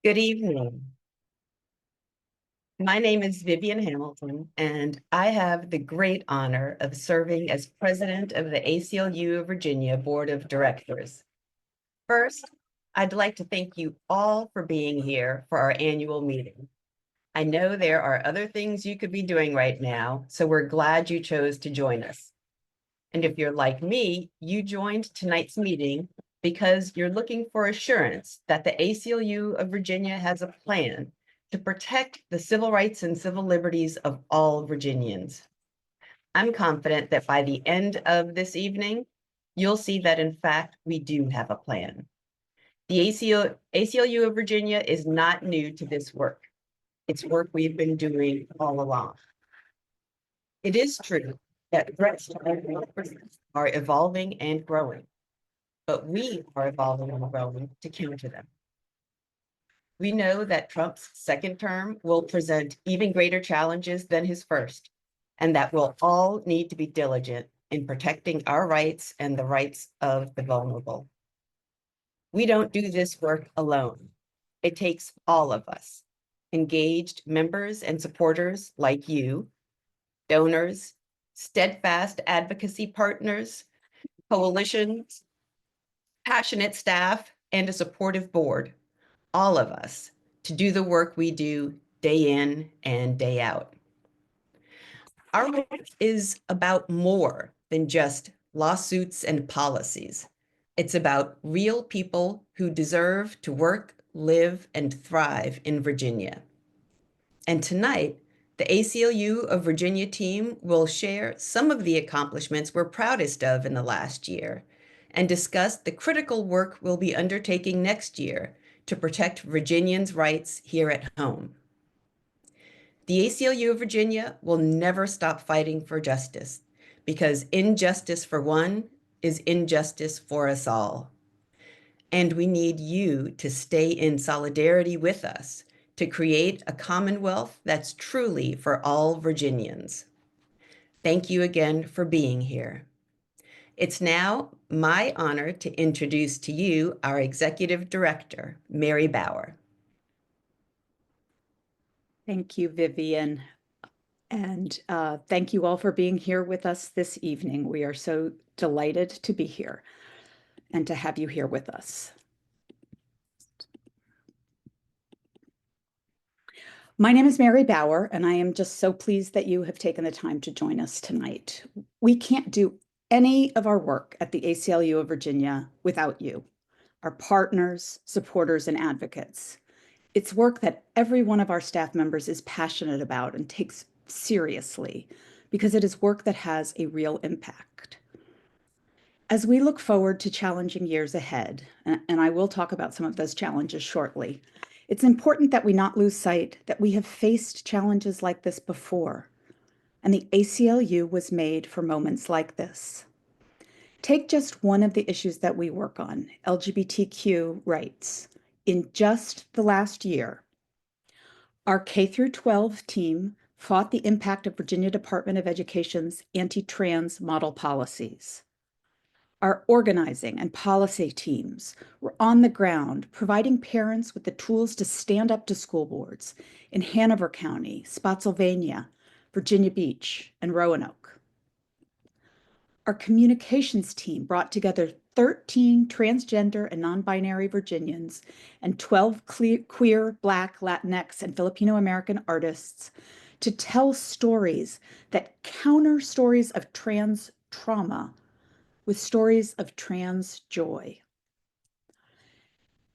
Good evening. My name is Vivian Hamilton, and I have the great honor of serving as president of the ACLU of Virginia Board of Directors. First, I'd like to thank you all for being here for our annual meeting. I know there are other things you could be doing right now, so we're glad you chose to join us. And if you're like me, you joined tonight's meeting because you're looking for assurance that the ACLU of Virginia has a plan to protect the civil rights and civil liberties of all Virginians. I'm confident that by the end of this evening, you'll see that in fact, we do have a plan. The ACLU of Virginia is not new to this work. It's work we've been doing all along. It is true that threats to our democracy are evolving and growing, but we are evolving and growing to counter them. We know that Trump's second term will present even greater challenges than his first, and that we'll all need to be diligent in protecting our rights and the rights of the vulnerable. We don't do this work alone. It takes all of us, engaged members and supporters like you, donors, steadfast advocacy partners, coalitions, passionate staff, and a supportive board, all of us, to do the work we do day in and day out. Our work is about more than just lawsuits and policies. It's about real people who deserve to work, live, and thrive in Virginia. And tonight, the ACLU of Virginia team will share some of the accomplishments we're proudest of in the last year and discuss the critical work we'll be undertaking next year to protect Virginians' rights here at home. The ACLU of Virginia will never stop fighting for justice because injustice for one is injustice for us all. And we need you to stay in solidarity with us to create a Commonwealth that's truly for all Virginians. Thank you again for being here. It's now my honor to introduce to you our Executive Director, Mary Bauer. Thank you, Vivian. And thank you all for being here with us this evening. We are so delighted to be here and to have you here with us. My name is Mary Bauer, and I am just so pleased that you have taken the time to join us tonight. We can't do any of our work at the ACLU of Virginia without you, our partners, supporters, and advocates. It's work that every one of our staff members is passionate about and takes seriously because it is work that has a real impact. As we look forward to challenging years ahead, and I will talk about some of those challenges shortly, it's important that we not lose sight that we have faced challenges like this before, and the ACLU was made for moments like this. Take just one of the issues that we work on, LGBTQ rights. In just the last year, our K-12 team fought the impact of Virginia Department of Education's anti-trans model policies. Our organizing and policy teams were on the ground, providing parents with the tools to stand up to school boards in Hanover County, Spotsylvania, Virginia Beach, and Roanoke. Our communications team brought together 13 transgender and non-binary Virginians and 12 queer, Black, Latinx, and Filipino American artists to tell stories that counter stories of trans trauma with stories of trans joy.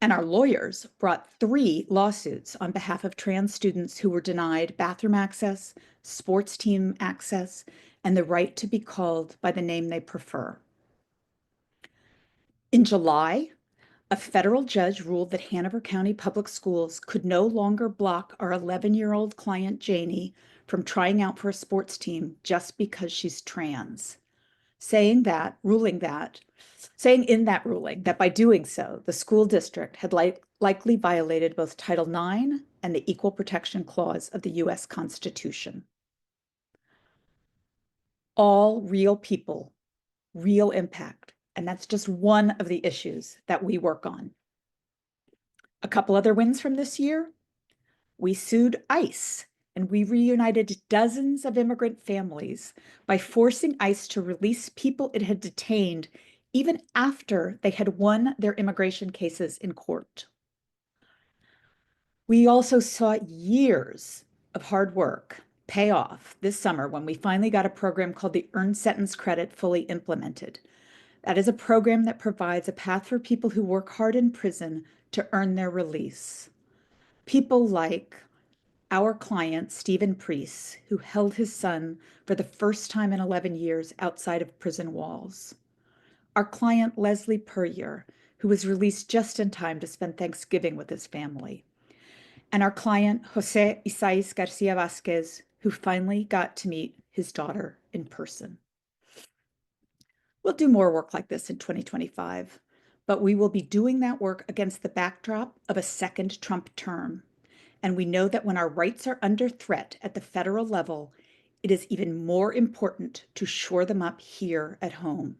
And our lawyers brought 3 lawsuits on behalf of trans students who were denied bathroom access, sports team access, and the right to be called by the name they prefer. In July, a federal judge ruled that Hanover County Public Schools could no longer block our 11-year-old client, Janie, from trying out for a sports team just because she's trans, saying in that ruling that by doing so, the school district had likely violated both Title IX and the Equal Protection Clause of the U.S. Constitution. All real people, real impact, and that's just one of the issues that we work on. A couple other wins from this year. We sued ICE and we reunited dozens of immigrant families by forcing ICE to release people it had detained even after they had won their immigration cases in court. We also saw years of hard work pay off this summer when we finally got a program called the Earned Sentence Credit fully implemented. That is a program that provides a path for people who work hard in prison to earn their release. People like our client, Stephen Priest, who held his son for the first time in 11 years outside of prison walls. Our client, Leslie Puryear, who was released just in time to spend Thanksgiving with his family. And our client, Jose Isais Garcia Vasquez, who finally got to meet his daughter in person. We'll do more work like this in 2025, but we will be doing that work against the backdrop of a second Trump term. And we know that when our rights are under threat at the federal level, it is even more important to shore them up here at home.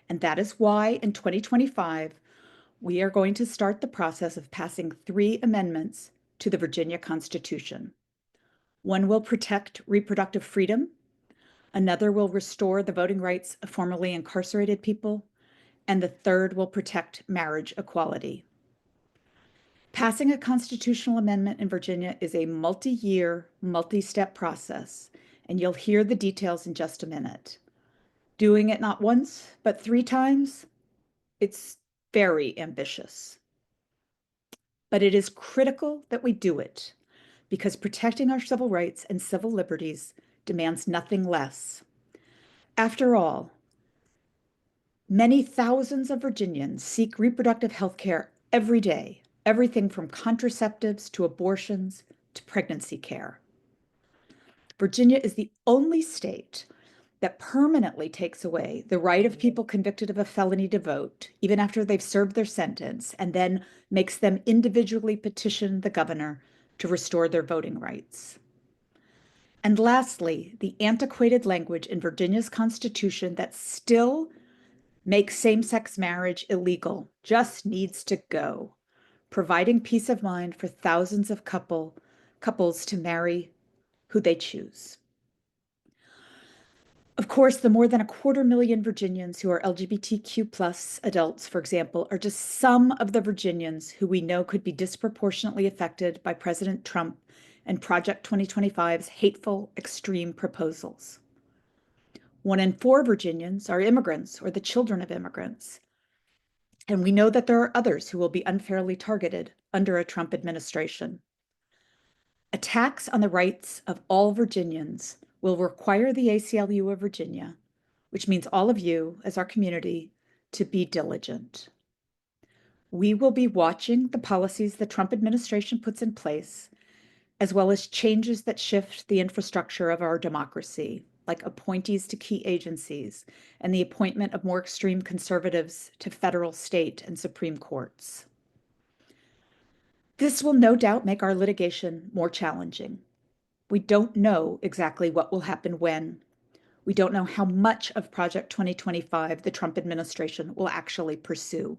And that is why in 2025, we are going to start the process of passing 3 amendments to the Virginia Constitution. One will protect reproductive freedom. Another will restore the voting rights of formerly incarcerated people. And the third will protect marriage equality. Passing a constitutional amendment in Virginia is a multi-year, multi-step process, and you'll hear the details in just a minute. Doing it not once, but 3 times, it's very ambitious. But it is critical that we do it because protecting our civil rights and civil liberties demands nothing less. After all, many thousands of Virginians seek reproductive health care every day, everything from contraceptives to abortions to pregnancy care. Virginia is the only state that permanently takes away the right of people convicted of a felony to vote, even after they've served their sentence, and then makes them individually petition the governor to restore their voting rights. And lastly, the antiquated language in Virginia's Constitution that still makes same-sex marriage illegal just needs to go, providing peace of mind for thousands of couples to marry who they choose. Of course, the more than 250,000 Virginians who are LGBTQ plus adults, for example, are just some of the Virginians who we know could be disproportionately affected by President Trump and Project 2025's hateful, extreme proposals. 1 in 4 Virginians are immigrants or the children of immigrants. And we know that there are others who will be unfairly targeted under a Trump administration. Attacks on the rights of all Virginians will require the ACLU of Virginia, which means all of you as our community, to be diligent. We will be watching the policies the Trump administration puts in place, as well as changes that shift the infrastructure of our democracy, like appointees to key agencies and the appointment of more extreme conservatives to federal, state, and Supreme Courts. This will no doubt make our litigation more challenging. We don't know exactly what will happen when. We don't know how much of Project 2025 the Trump administration will actually pursue.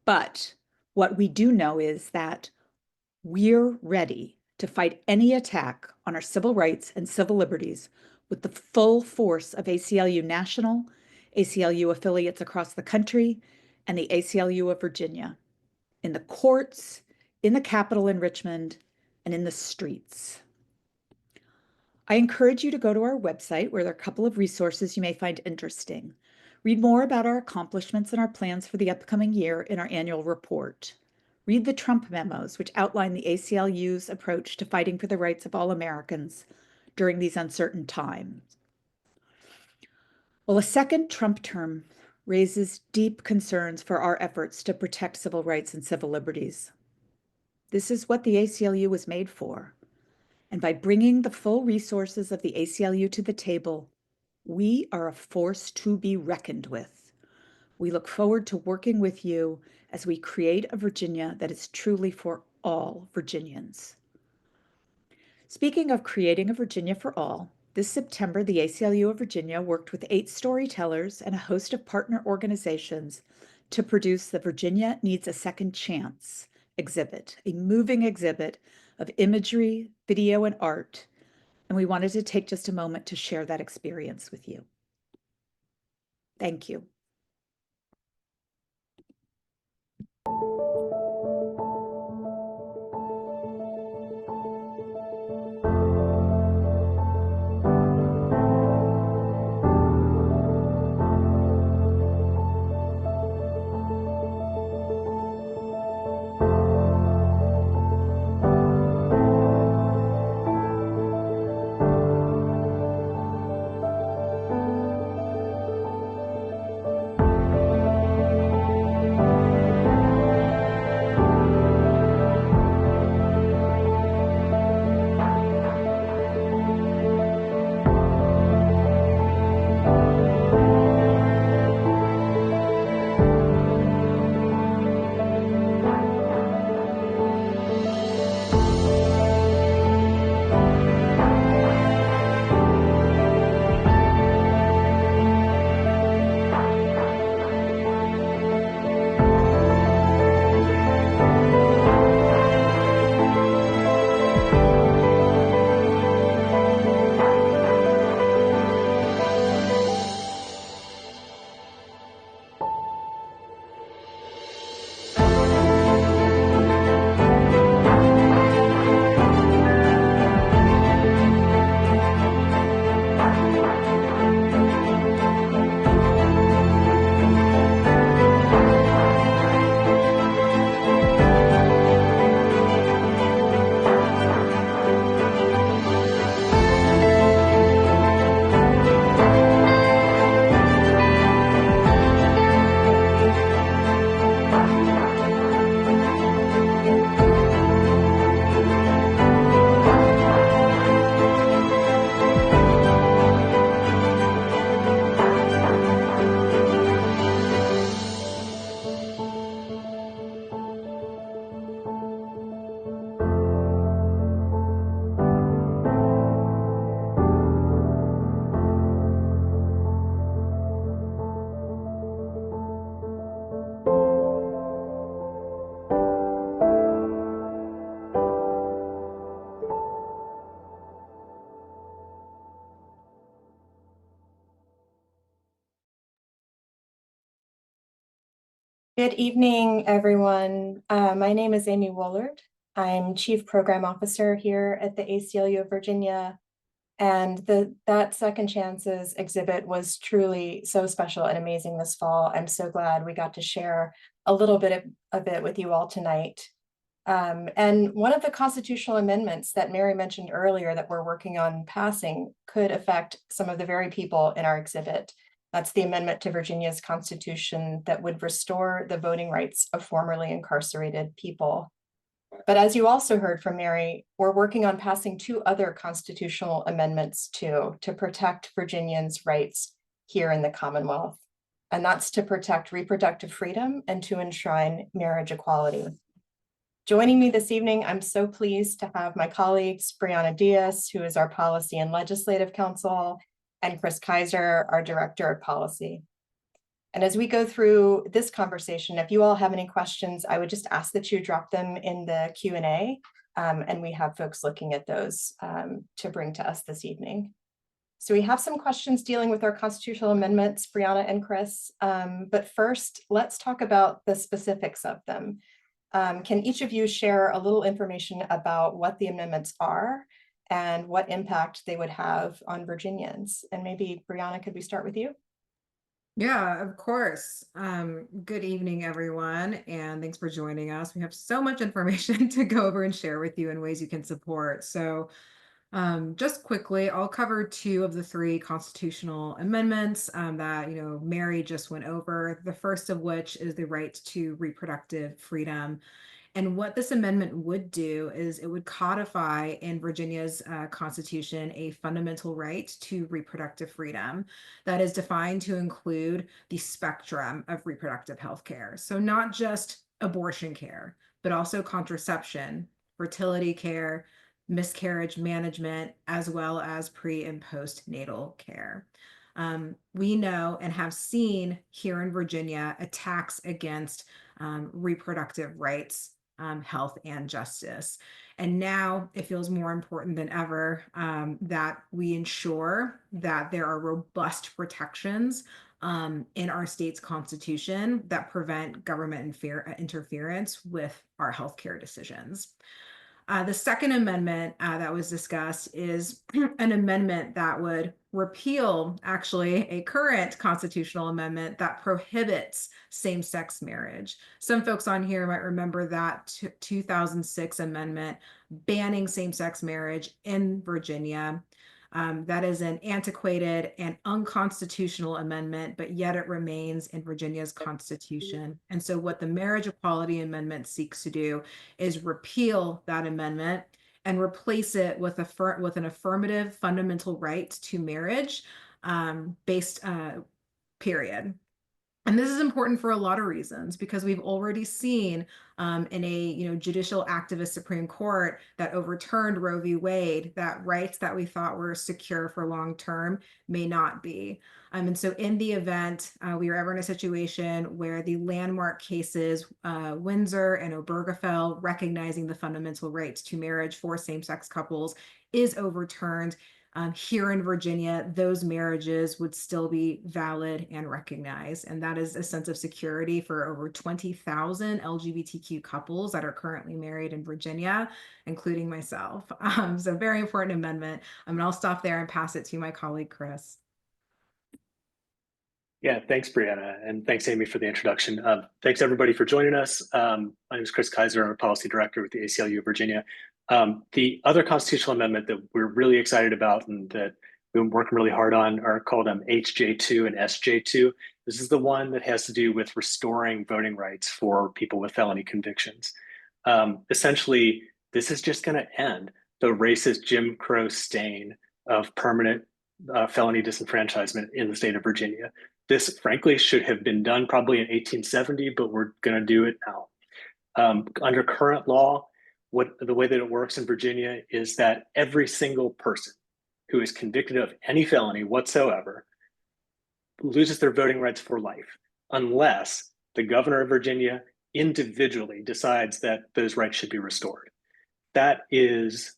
But what we do know is that we're ready to fight any attack on our civil rights and civil liberties with the full force of ACLU National, ACLU affiliates across the country, and the ACLU of Virginia, in the courts, in the Capitol in Richmond, and in the streets. I encourage you to go to our website where there are a couple of resources you may find interesting. Read more about our accomplishments and our plans for the upcoming year in our annual report. Read the Trump memos, which outline the ACLU's approach to fighting for the rights of all Americans during these uncertain times. Well, a second Trump term raises deep concerns for our efforts to protect civil rights and civil liberties. This is what the ACLU was made for. And by bringing the full resources of the ACLU to the table, we are a force to be reckoned with. We look forward to working with you as we create a Virginia that is truly for all Virginians. Speaking of creating a Virginia for all, this September, the ACLU of Virginia worked with 8 storytellers and a host of partner organizations to produce the Virginia Needs a Second Chance exhibit, a moving exhibit of imagery, video, and art. And we wanted to take just a moment to share that experience with you. Thank you. Good evening, everyone. My name is Amy Woolard. I'm Chief Program Officer here at the ACLU of Virginia. And that Second Chances exhibit was truly so special and amazing this fall. I'm so glad we got to share a little bit of it with you all tonight. And one of the constitutional amendments that Mary mentioned earlier that we're working on passing could affect some of the very people in our exhibit. That's the amendment to Virginia's Constitution that would restore the voting rights of formerly incarcerated people. But as you also heard from Mary, we're working on passing two other constitutional amendments too, to protect Virginians' rights here in the Commonwealth. And that's to protect reproductive freedom and to enshrine marriage equality. Joining me this evening, I'm so pleased to have my colleagues, Brianna Diaz, who is our Policy and Legislative Counsel, and Chris Kaiser, our Director of Policy. And as we go through this conversation, if you all have any questions, I would just ask that you drop them in the Q&A, and we have folks looking at those to bring to us this evening. So we have some questions dealing with our constitutional amendments, Brianna and Chris, but first, let's talk about the specifics of them. Can each of you share a little information about what the amendments are and what impact they would have on Virginians? And maybe, Brianna, could we start with you? Yeah, of course. Good evening, everyone, and thanks for joining us. We have so much information to go over and share with you in ways you can support. So just quickly, I'll cover two of the three constitutional amendments that Mary just went over. The first of which is the right to reproductive freedom. And what this amendment would do is it would codify in Virginia's Constitution a fundamental right to reproductive freedom that is defined to include the spectrum of reproductive health care. So not just abortion care, but also contraception, fertility care, miscarriage management, as well as pre and postnatal care. we know and have seen here in Virginia attacks against reproductive rights, health, and justice. And now it feels more important than ever that we ensure that there are robust protections in our state's constitution that prevent government interference with our healthcare decisions. The Second Amendment that was discussed is an amendment that would repeal actually a current constitutional amendment that prohibits same-sex marriage. Some folks on here might remember that 2006 amendment banning same-sex marriage in Virginia. That is an antiquated and unconstitutional amendment, but yet it remains in Virginia's constitution. And so what the Marriage Equality Amendment seeks to do is repeal that amendment and replace it with an affirmative fundamental right to marriage based period. And this is important for a lot of reasons, because we've already seen in a judicial activist Supreme Court that overturned Roe v. Wade that rights that we thought were secure for long term may not be. And so in the event we are ever in a situation where the landmark cases, Windsor and Obergefell, recognizing the fundamental rights to marriage for same-sex couples, is overturned, here in Virginia, those marriages would still be valid and recognized. And that is a sense of security for over 20,000 LGBTQ couples that are currently married in Virginia, including myself. So very important amendment. And I'll stop there and pass it to my colleague, Chris. Yeah, thanks, Brianna. And thanks, Amy, for the introduction. Thanks, everybody, for joining us. My name is Chris Kaiser. I'm a policy director with the ACLU of Virginia. The other constitutional amendment that we're really excited about and that we've been working really hard on are called HJ2 and SJ2. This is the one that has to do with restoring voting rights for people with felony convictions. Essentially, this is just going to end the racist Jim Crow stain of permanent felony disenfranchisement in the state of Virginia. This, frankly, should have been done probably in 1870, but we're going to do it now. Under current law, the way that it works in Virginia is that every single person who is convicted of any felony whatsoever loses their voting rights for life, unless the governor of Virginia individually decides that those rights should be restored. That is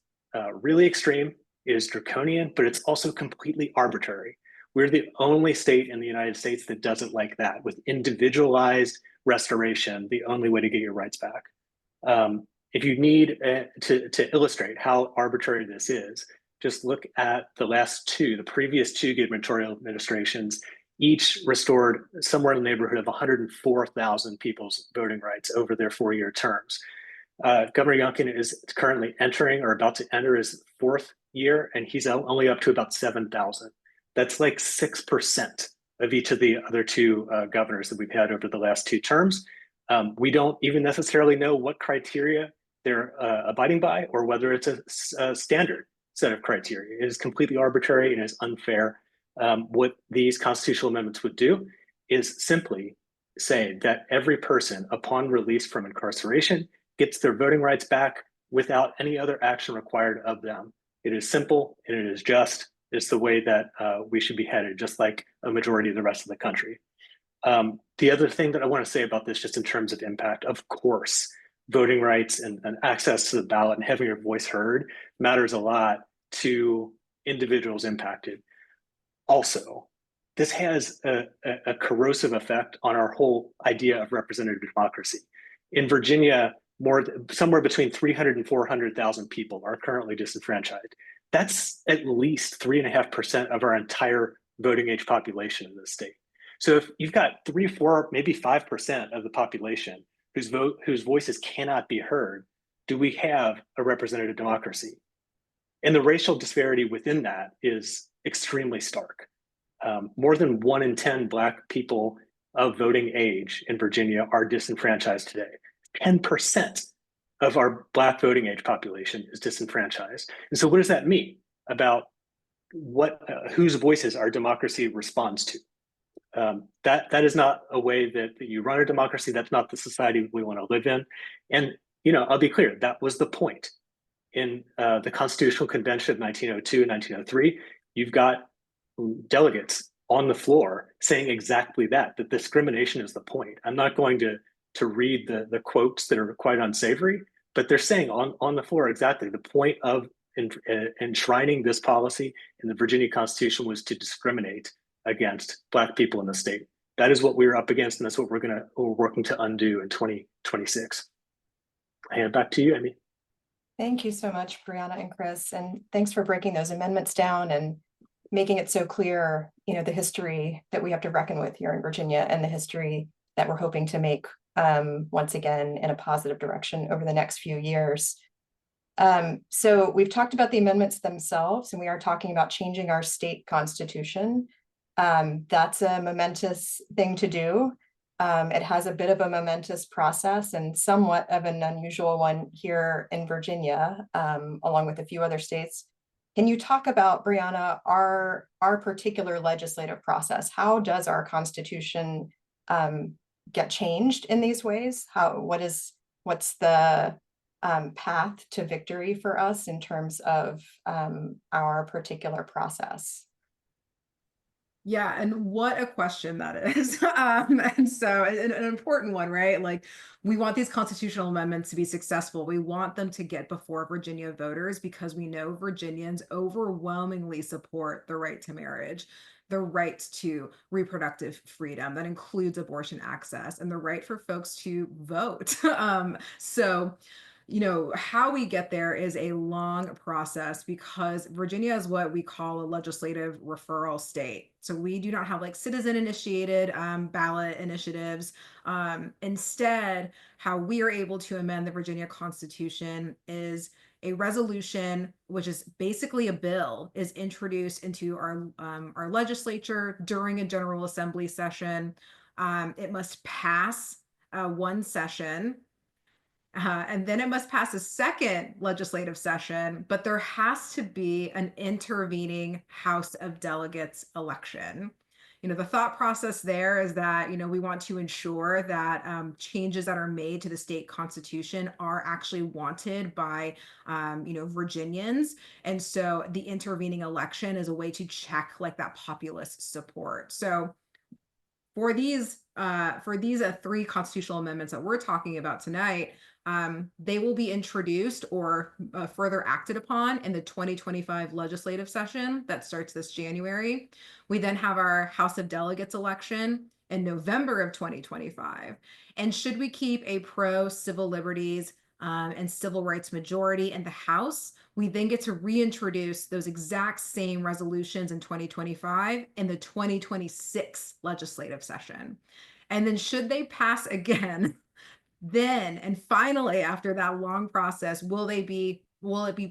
really extreme, it is draconian, but it's also completely arbitrary. We're the only state in the United States that does it like that, with individualized restoration, the only way to get your rights back. If you need to illustrate how arbitrary this is, just look at the previous two gubernatorial administrations. Each restored somewhere in the neighborhood of 104,000 people's voting rights over their 4-year terms. Governor Youngkin is currently entering or about to enter his 4th year, and he's only up to about 7,000. That's like 6% of each of the other two governors that we've had over the last 2 terms. We don't even necessarily know what criteria they're abiding by or whether it's a standard set of criteria. It is completely arbitrary and is unfair. What these constitutional amendments would do is simply say that every person upon release from incarceration gets their voting rights back without any other action required of them. It is simple and it is just. It's the way that we should be headed, just like a majority of the rest of the country. The other thing that I want to say about this, just in terms of impact, of course, voting rights and access to the ballot and having your voice heard matters a lot to individuals impacted. Also, this has a corrosive effect on our whole idea of representative democracy. In Virginia, somewhere between 300 and 400,000 people are currently disenfranchised. That's at least 3.5% of our entire voting age population in the state. So if you've got 3, 4, maybe 5% of the population whose voices cannot be heard, do we have a representative democracy? And the racial disparity within that is extremely stark. More than 1 in 10 Black people of voting age in Virginia are disenfranchised today. 10% of our Black voting age population is disenfranchised. And so what does that mean about whose voices our democracy responds to? That is not a way that you run a democracy. That's not the society we want to live in. And I'll be clear, that was the point. In the Constitutional Convention of 1902 and 1903, you've got delegates on the floor saying exactly that discrimination is the point. I'm not going to read the quotes that are quite unsavory, but they're saying on the floor exactly the point of enshrining this policy in the Virginia Constitution was to discriminate against Black people in the state. That is what we're up against, and that's what we're working to undo in 2026. I hand it back to you, Amy. Thank you so much, Brianna and Chris, and thanks for breaking those amendments down and making it so clear, you know, the history that we have to reckon with here in Virginia and the history that we're hoping to make once again in a positive direction over the next few years. So we've talked about the amendments themselves, and we are talking about changing our state constitution. That's a momentous thing to do. It has a bit of a momentous process and somewhat of an unusual one here in Virginia, along with a few other states. Can you talk about, Brianna, our particular legislative process? How does our constitution get changed in these ways? What's the path to victory for us in terms of our particular process? Yeah, and what a question that is. And so an important one, right? Like, we want these constitutional amendments to be successful. We want them to get before Virginia voters because we know Virginians overwhelmingly support the right to marriage, the right to reproductive freedom. That includes abortion access and the right for folks to vote. So you know, how we get there is a long process because Virginia is what we call a legislative referral state. So we do not have like citizen initiated ballot initiatives. Instead, how we are able to amend the Virginia Constitution is a resolution, which is basically a bill, is introduced into our legislature during a General Assembly session. It must pass one session. And then it must pass a second legislative session, but there has to be an intervening House of Delegates election. You know, the thought process there is that, you know, we want to ensure that changes that are made to the state constitution are actually wanted by, you know, Virginians. And so the intervening election is a way to check like that populist support. So for these three constitutional amendments that we're talking about tonight, they will be introduced or further acted upon in the 2025 legislative session that starts this January. We then have our House of Delegates election in November of 2025. And should we keep a pro-civil liberties and civil rights majority in the House, we then get to reintroduce those exact same resolutions in 2025 in the 2026 legislative session. And then should they pass again, then and finally after that long process, will it be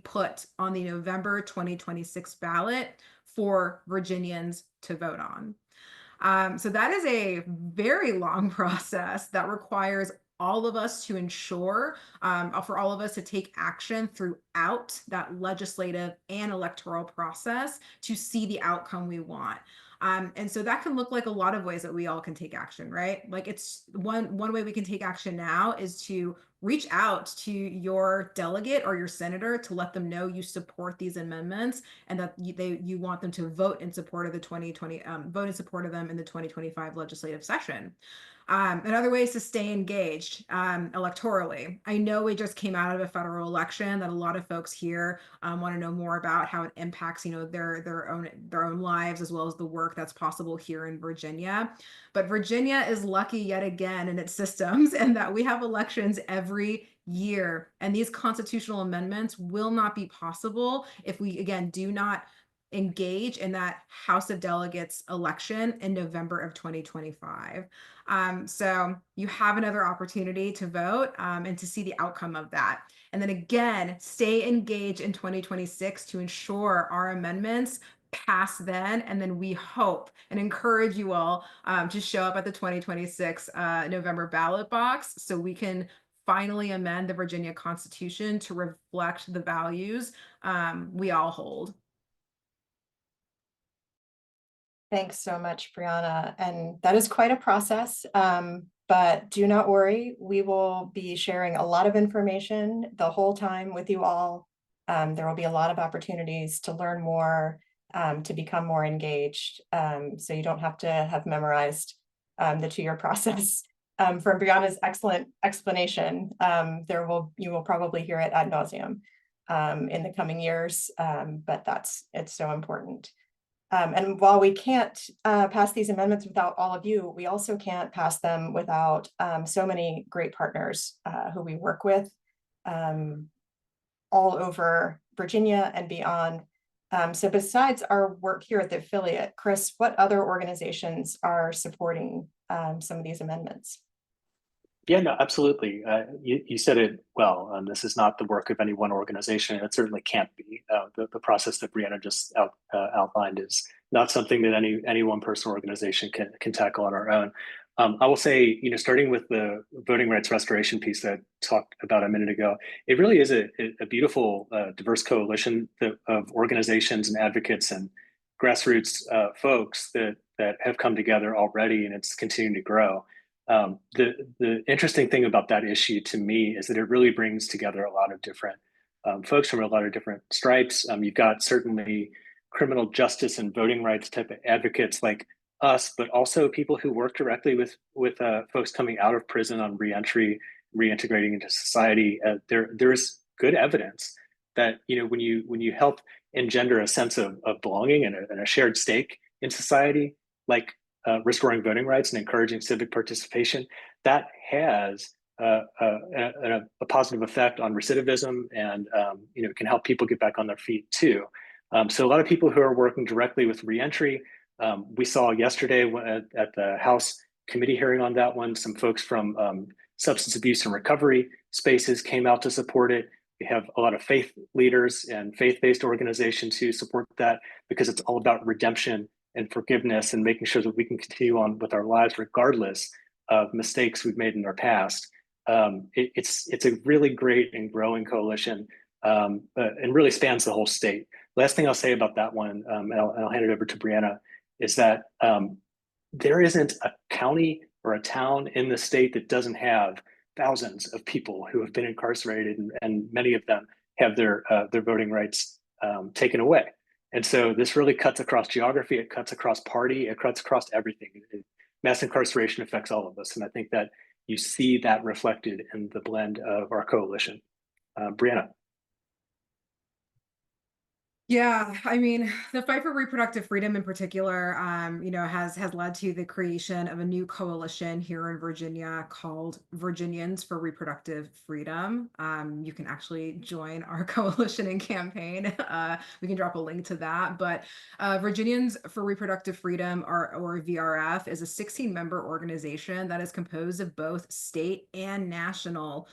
put on the November 2026 ballot for Virginians to vote on? So that is a very long process that requires all of us to ensure, for all of us to take action throughout that legislative and electoral process to see the outcome we want. And so that can look like a lot of ways that we all can take action, right? Like it's one way we can take action now is to reach out to your delegate or your senator to let them know you support these amendments and that you want them to vote in support of the 2020 vote in support of them in the 2025 legislative session. Another way is to stay engaged electorally. I know we just came out of a federal election that a lot of folks here want to know more about how it impacts, you know, their own lives as well as the work that's possible here in Virginia. But Virginia is lucky yet again in its systems and that we have elections every year. And these constitutional amendments will not be possible if we, again, do not engage in that House of Delegates election in November of 2025. So you have another opportunity to vote and to see the outcome of that. And then again, stay engaged in 2026 to ensure our amendments pass then. And then we hope and encourage you all to show up at the 2026 November ballot box so we can finally amend the Virginia Constitution to reflect the values we all hold. Thanks so much, Brianna. And that is quite a process, but do not worry. We will be sharing a lot of information the whole time with you all. There will be a lot of opportunities to learn more to become more engaged. So you don't have to have memorized the 2-year process. From Brianna's excellent explanation, you will probably hear it ad nauseum in the coming years, but it's so important. And while we can't pass these amendments without all of you, we also can't pass them without so many great partners who we work with all over Virginia and beyond. So besides our work here at the affiliate, Chris, what other organizations are supporting some of these amendments? Yeah, no, absolutely. You said it well. This is not the work of any one organization. It certainly can't be. The process that Brianna just outlined is not something that any one person or organization can tackle on our own. I will say, starting with the voting rights restoration piece that I talked about a minute ago, it really is a beautiful, diverse coalition of organizations and advocates and grassroots folks that have come together already, and it's continuing to grow. The interesting thing about that issue to me is that it really brings together a lot of different folks from a lot of different stripes. You've got certainly criminal justice and voting rights type of advocates like us, but also people who work directly with folks coming out of prison on reentry, reintegrating into society. There's good evidence that when you help engender a sense of belonging and a shared stake in society, like restoring voting rights and encouraging civic participation, that has a positive effect on recidivism, and can help people get back on their feet too. So a lot of people who are working directly with reentry. We saw yesterday at the House committee hearing on that one, some folks from substance abuse and recovery spaces came out to support it. We have a lot of faith leaders and faith-based organizations who support that, because it's all about redemption and forgiveness and making sure that we can continue on with our lives regardless of mistakes we've made in our past. It's a really great and growing coalition, and really spans the whole state. Last thing I'll say about that one, and I'll hand it over to Brianna, is that there isn't a county or a town in the state that doesn't have thousands of people who have been incarcerated, and many of them have their voting rights taken away. And so this really cuts across geography, it cuts across party, it cuts across everything. Mass incarceration affects all of us. And I think that you see that reflected in the blend of our coalition. Brianna. Yeah, I mean, the fight for reproductive freedom in particular, has led to the creation of a new coalition here in Virginia called Virginians for Reproductive Freedom. You can actually join our coalition and campaign. We can drop a link to that. But Virginians for Reproductive Freedom, or VRF, is a 16-member organization that is composed of both state and national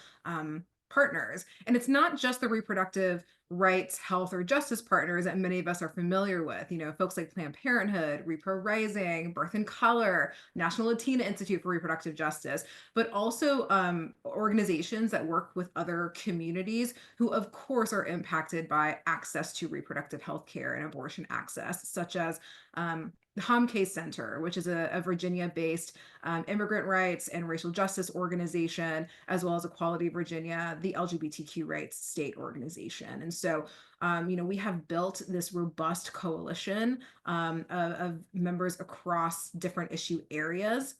partners. And it's not just the reproductive rights, health, or justice partners that many of us are familiar with. Folks like Planned Parenthood, Repro Rising, Birth in Color, National Latina Institute for Reproductive Justice, but also organizations that work with other communities who, of course, are impacted by access to reproductive health care and abortion access, such as the Home Case Center, which is a Virginia-based immigrant rights and racial justice organization, as well as Equality Virginia, the LGBTQ rights state organization. And so, we have built this robust coalition of members across different issue areas,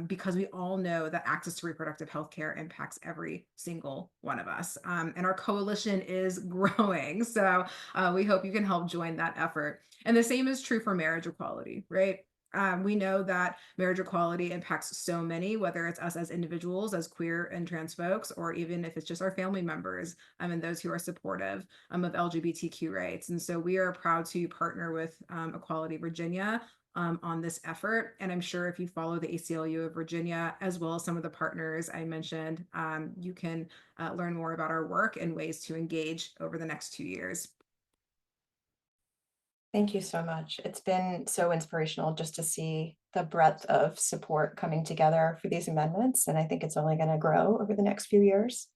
because we all know that access to reproductive health care impacts every single one of us. And our coalition is growing. So we hope you can help join that effort. And the same is true for marriage equality, right? We know that marriage equality impacts so many, whether it's us as individuals, as queer and trans folks, or even if it's just our family members and those who are supportive of LGBTQ rights. And so we are proud to partner with Equality Virginia on this effort. And I'm sure if you follow the ACLU of Virginia, as well as some of the partners I mentioned, you can learn more about our work and ways to engage over the next 2 years. Thank you so much. It's been so inspirational just to see the breadth of support coming together for these amendments. And I think it's only going to grow over the next few years.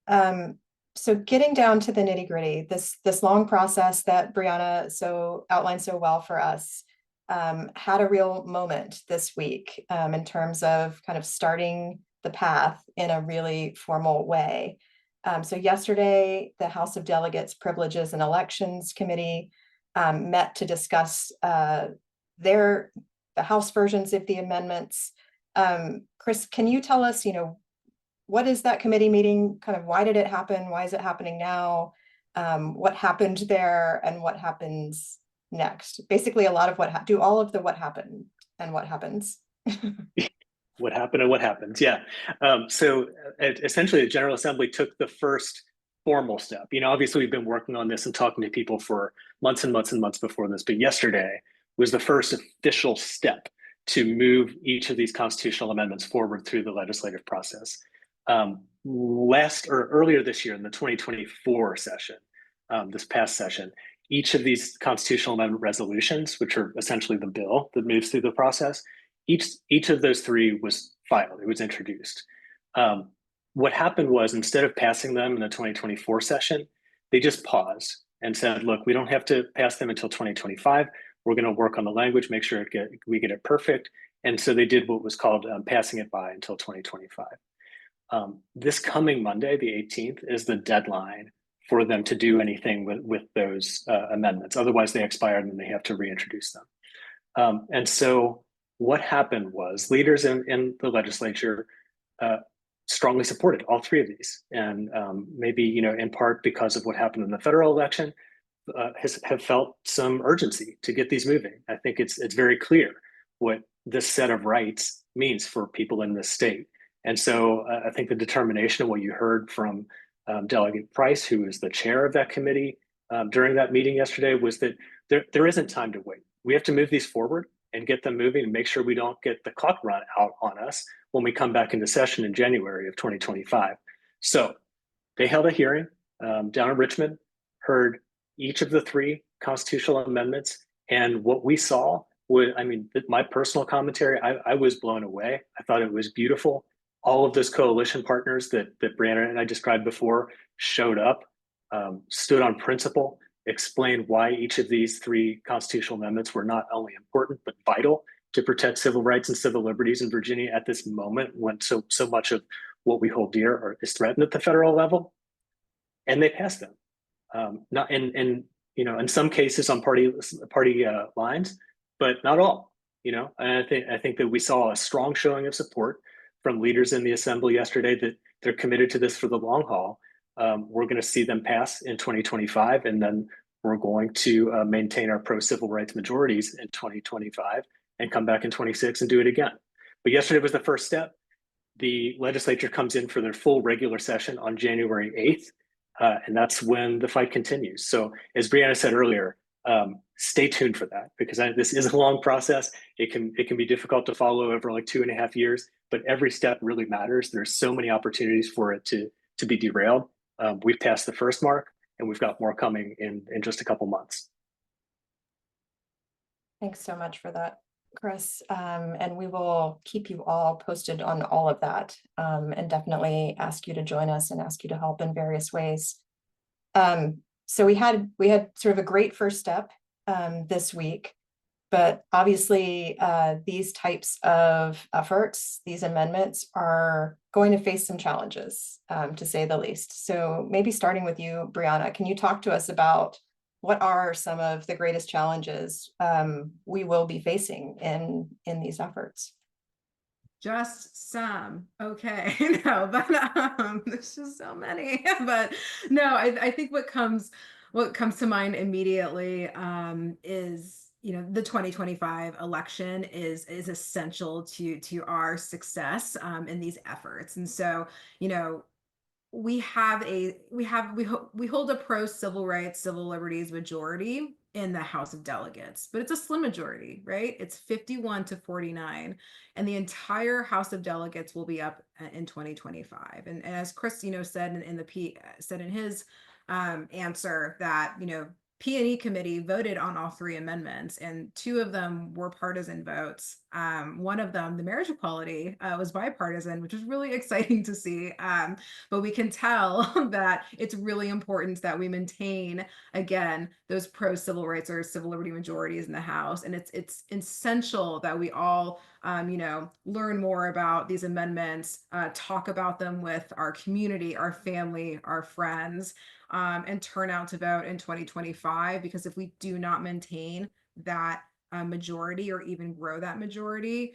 So getting down to the nitty gritty, this long process that Brianna outlined so well for us had a real moment this week in terms of kind of starting the path in a really formal way. So yesterday, the House of Delegates Privileges and Elections Committee met to discuss the House versions of the amendments. Chris, can you tell us, what is that committee meeting? Kind of why did it happen? Why is it happening now? What happened there and what happens next? Basically, a lot of what happened and what happens. What happened and what happens. Yeah. So essentially the General Assembly took the first formal step. Obviously we've been working on this and talking to people for months and months and months before this, but yesterday was the first official step to move each of these constitutional amendments forward through the legislative process. Earlier this year in the 2024 session, this past session, each of these constitutional amendment resolutions, which are essentially the bill that moves through the process, each of those three was filed. It was introduced. What happened was instead of passing them in the 2024 session, they just paused and said, look, we don't have to pass them until 2025. We're going to work on the language, make sure we get it perfect. And so they did what was called passing it by until 2025. This coming Monday, the 18th, is the deadline for them to do anything with those amendments. Otherwise, they expire and then they have to reintroduce them. And so what happened was leaders in the legislature strongly supported all three of these. And maybe, in part because of what happened in the federal election, have felt some urgency to get these moving. I think it's very clear what this set of rights means for people in this state. And so I think the determination of what you heard from Delegate Price, who is the chair of that committee during that meeting yesterday, was that there isn't time to wait. We have to move these forward and get them moving and make sure we don't get the clock run out on us when we come back into session in January of 2025. So they held a hearing down in Richmond, heard each of the three constitutional amendments, and what we saw was, my personal commentary, I was blown away. I thought it was beautiful. All of those coalition partners that Brianna and I described before showed up, stood on principle, explained why each of these three constitutional amendments were not only important, but vital to protect civil rights and civil liberties in Virginia at this moment when so much of what we hold dear is threatened at the federal level. And they passed them. Not in some cases on party lines, but not all. And I think that we saw a strong showing of support from leaders in the assembly yesterday that they're committed to this for the long haul. We're going to see them pass in 2025, and then we're going to maintain our pro-civil rights majorities in 2025 and come back in 26 and do it again. But yesterday was the first step. The legislature comes in for their full regular session on January 8th, and that's when the fight continues. So as Brianna said earlier, stay tuned for that, because this is a long process. It can be difficult to follow over like 2.5 years, but every step really matters. There's so many opportunities for it to be derailed. We've passed the first mark, and we've got more coming in just a couple months. Thanks so much for that, Chris. And we will keep you all posted on all of that, and definitely ask you to join us and ask you to help in various ways. So we had sort of a great first step this week, but obviously these types of efforts, these amendments, are going to face some challenges, to say the least. So maybe starting with you, Brianna, can you talk to us about what are some of the greatest challenges we will be facing in these efforts? Just some. Okay. No, but there's just so many. But no, I think what comes to mind immediately is, the 2025 election is essential to our success in these efforts. And so, we hold a pro civil rights, civil liberties majority in the House of Delegates, but it's a slim majority, right? It's 51-49, and the entire House of Delegates will be up in 2025. And as Chris, said in his answer that, P&E committee voted on all three amendments, and two of them were partisan votes. One of them, the marriage equality, was bipartisan, which was really exciting to see. But we can tell that it's really important that we maintain, again, those pro-civil rights or civil liberty majorities in the House. And it's essential that we all learn more about these amendments, talk about them with our community, our family, our friends, and turn out to vote in 2025. Because if we do not maintain that majority or even grow that majority,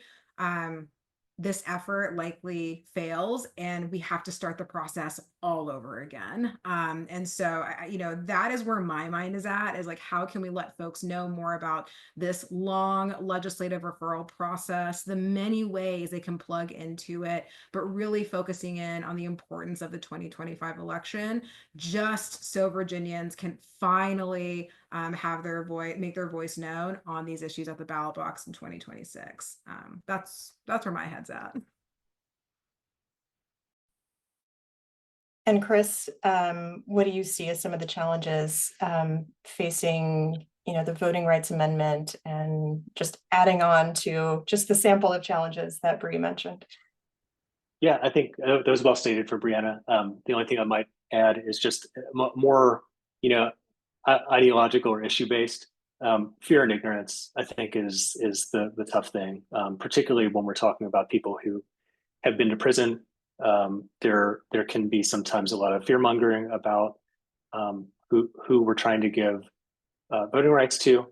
this effort likely fails and we have to start the process all over again. And so, that is where my mind is at, is like, how can we let folks know more about this long legislative referral process, the many ways they can plug into it, but really focusing in on the importance of the 2025 election, just so Virginians can finally make their voice known on these issues at the ballot box in 2026. That's where my head's at. And Chris, what do you see as some of the challenges facing, the voting rights amendment, and just adding on to just the sample of challenges that Bree mentioned? Yeah, I think that was well stated for Brianna. The only thing I might add is just more, ideological or issue based. Fear and ignorance, I think, is the tough thing, particularly when we're talking about people who have been to prison. There can be sometimes a lot of fear mongering about who we're trying to give voting rights to.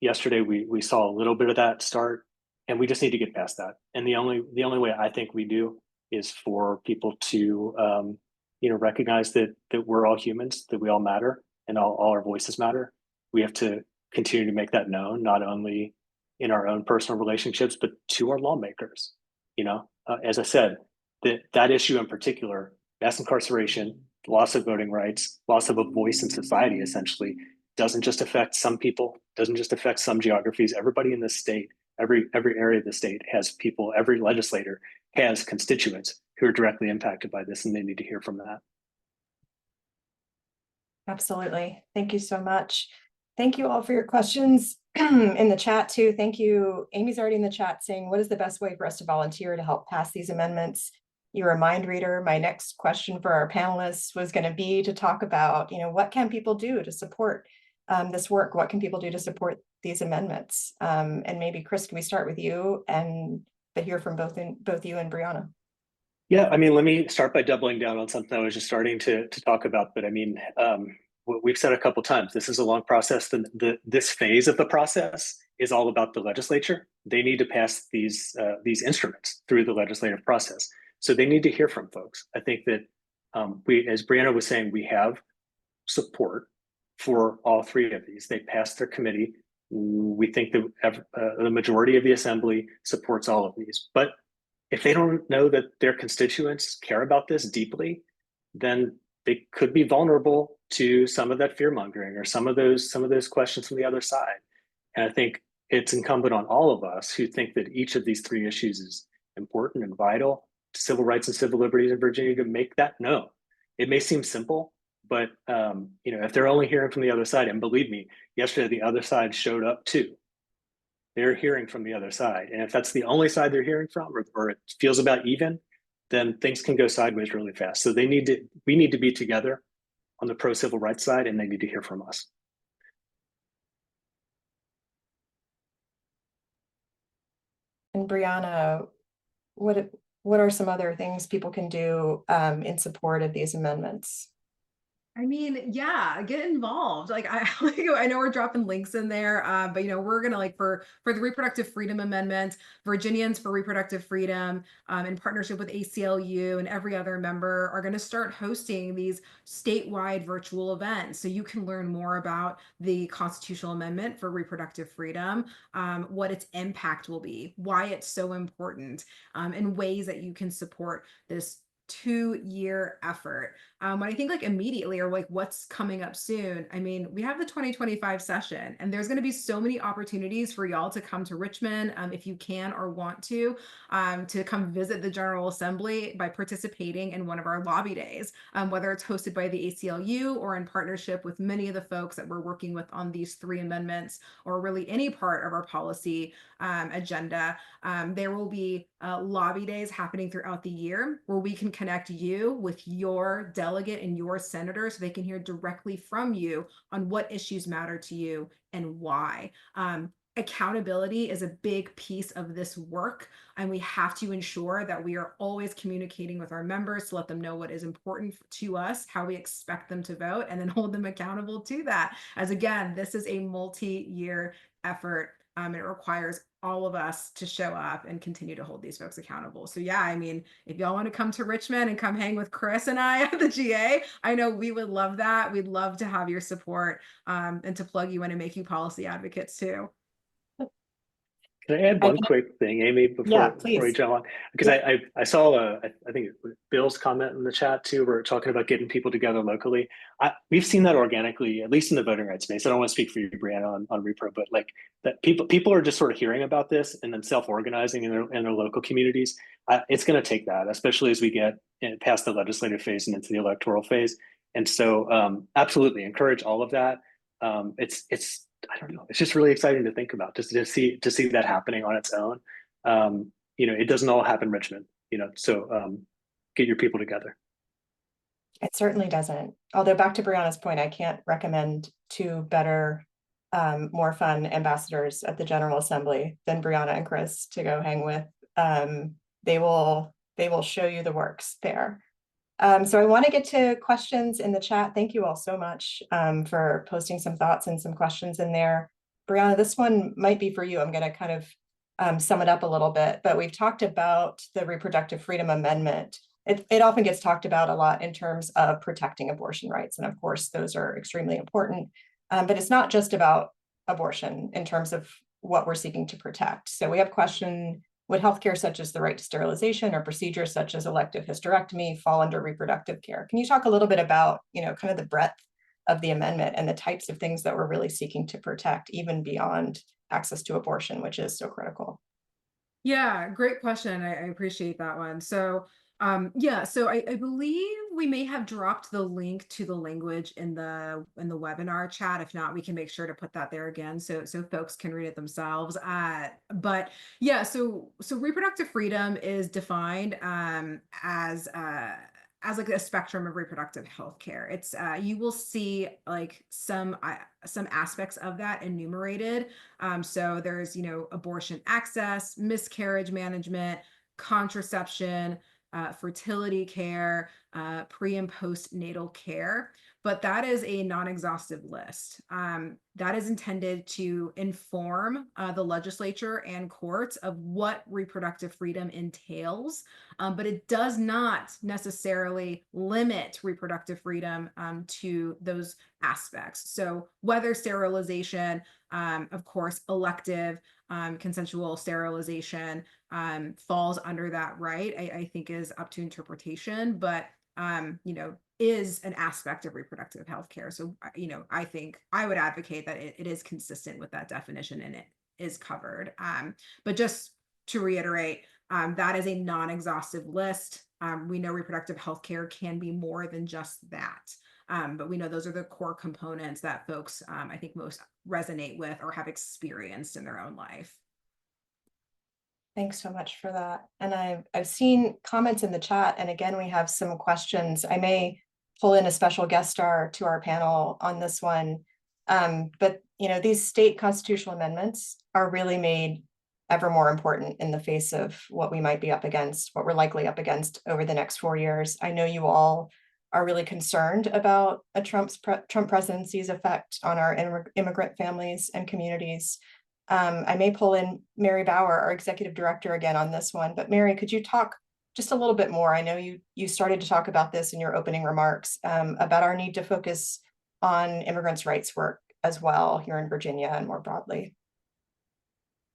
Yesterday, we saw a little bit of that start, and we just need to get past that. And the only way I think we do is for people to recognize that we're all humans, that we all matter, and all our voices matter. We have to continue to make that known, not only in our own personal relationships, but to our lawmakers. As I said, that issue in particular, mass incarceration, loss of voting rights, loss of a voice in society, essentially, doesn't just affect some people, doesn't just affect some geographies. Everybody in this state, every area of the state has people, every legislator has constituents who are directly impacted by this, and they need to hear from that. Absolutely. Thank you so much. Thank you all for your questions in the chat too. Thank you. Amy's already in the chat saying, what is the best way for us to volunteer to help pass these amendments? You're a mind reader. My next question for our panelists was going to be to talk about, what can people do to support this work? What can people do to support these amendments? And maybe Chris, can we start with you but hear from both you and Brianna? Yeah, let me start by doubling down on something I was just starting to talk about. But what we've said a couple of times, this is a long process. This phase of the process is all about the legislature. They need to pass these instruments through the legislative process. So they need to hear from folks. I think that as Brianna was saying, we have support for all three of these. They passed their committee. We think that the majority of the assembly supports all of these. But if they don't know that their constituents care about this deeply, then they could be vulnerable to some of that fear mongering or some of those questions from the other side. And I think it's incumbent on all of us who think that each of these three issues is important and vital to civil rights and civil liberties in Virginia to make that known. It may seem simple, but if they're only hearing from the other side, and believe me, yesterday the other side showed up too. They're hearing from the other side. And if that's the only side they're hearing from, or it feels about even, then things can go sideways really fast. So we need to be together on the pro-civil rights side, and they need to hear from us. And Brianna, what are some other things people can do in support of these amendments? Yeah, get involved. I know we're dropping links in there, but we're gonna for the reproductive freedom amendment, Virginians for Reproductive Freedom, in partnership with ACLU and every other member, are gonna start hosting these statewide virtual events, so you can learn more about the constitutional amendment for reproductive freedom, what its impact will be, why it's so important, and ways that you can support this 2-year effort. When I think immediately, or what's coming up soon, we have the 2025 session, and there's going to be so many opportunities for y'all to come to Richmond, if you can or want to come visit the General Assembly by participating in one of our lobby days, whether it's hosted by the ACLU or in partnership with many of the folks that we're working with on these 3 amendments, or really any part of our policy agenda. There will be lobby days happening throughout the year where we can connect you with your delegate and your senator, so they can hear directly from you on what issues matter to you and why. accountability is a big piece of this work, and we have to ensure that we are always communicating with our members to let them know what is important to us, how we expect them to vote, and then hold them accountable to that. As again, this is a multi-year effort. It requires all of us to show up and continue to hold these folks accountable. So yeah, I mean, if y'all want to come to Richmond and come hang with Chris and I at the GA, I know we would love that. We'd love to have your support, and to plug you in and make you policy advocates too. Can I add one quick thing, Amy, Yeah, before we please. jump on? Because I saw I think it was Bill's comment in the chat too. We're talking about getting people together locally. We've seen that organically, at least in the voting rights space. I don't want to speak for you, Brianna, on repro, but like that people are just sort of hearing about this and then self-organizing in their local communities. It's going to take that, especially as we get past the legislative phase and into the electoral phase. And so, absolutely encourage all of that. It's I don't know. It's just really exciting to think about, just to see that happening on its own. It doesn't all happen in Richmond, so get your people together. It certainly doesn't. Although back to Brianna's point, I can't recommend two better, more fun ambassadors at the General Assembly than Brianna and Chris to go hang with. They will show you the works there. So I want to get to questions in the chat. Thank you all so much for posting some thoughts and some questions in there. Brianna, this one might be for you. I'm going to kind of sum it up a little bit, but we've talked about the Reproductive Freedom Amendment. It often gets talked about a lot in terms of protecting abortion rights. And of course, those are extremely important. But it's not just about abortion in terms of what we're seeking to protect. So we have question, would healthcare such as the right to sterilization or procedures such as elective hysterectomy fall under reproductive care? Can you talk a little bit about, kind of the breadth of the amendment and the types of things that we're really seeking to protect, even beyond access to abortion, which is so critical? Yeah, great question. I appreciate that one. So so I believe we may have dropped the link to the language in the webinar chat. If not, we can make sure to put that there again so folks can read it themselves. But yeah, so reproductive freedom is defined as like a spectrum of reproductive health care. It's you will see like some aspects of that enumerated. So there's abortion access, miscarriage management, contraception, fertility care, pre and postnatal care. But that is a non-exhaustive list. That is intended to inform the legislature and courts of what reproductive freedom entails, but it does not necessarily limit reproductive freedom to those aspects. So whether sterilization, of course, elective, consensual sterilization falls under that right, I think is up to interpretation, but is an aspect of reproductive health care. So, I think I would advocate that it is consistent with that definition and it is covered. But just to reiterate, that is a non-exhaustive list. We know reproductive health care can be more than just that. But we know those are the core components that folks, I think, most resonate with or have experienced in their own life. Thanks so much for that. And I've seen comments in the chat, and again, we have some questions. I may pull in a special guest star to our panel on this one. But these state constitutional amendments are really made ever more important in the face of what we might be up against, what we're likely up against over the next 4 years. I know you all are really concerned about a Trump presidency's effect on our immigrant families and communities. I may pull in Mary Bauer, our executive director, again on this one. But Mary, could you talk just a little bit more? I know you started to talk about this in your opening remarks, about our need to focus on immigrants' rights work as well here in Virginia and more broadly.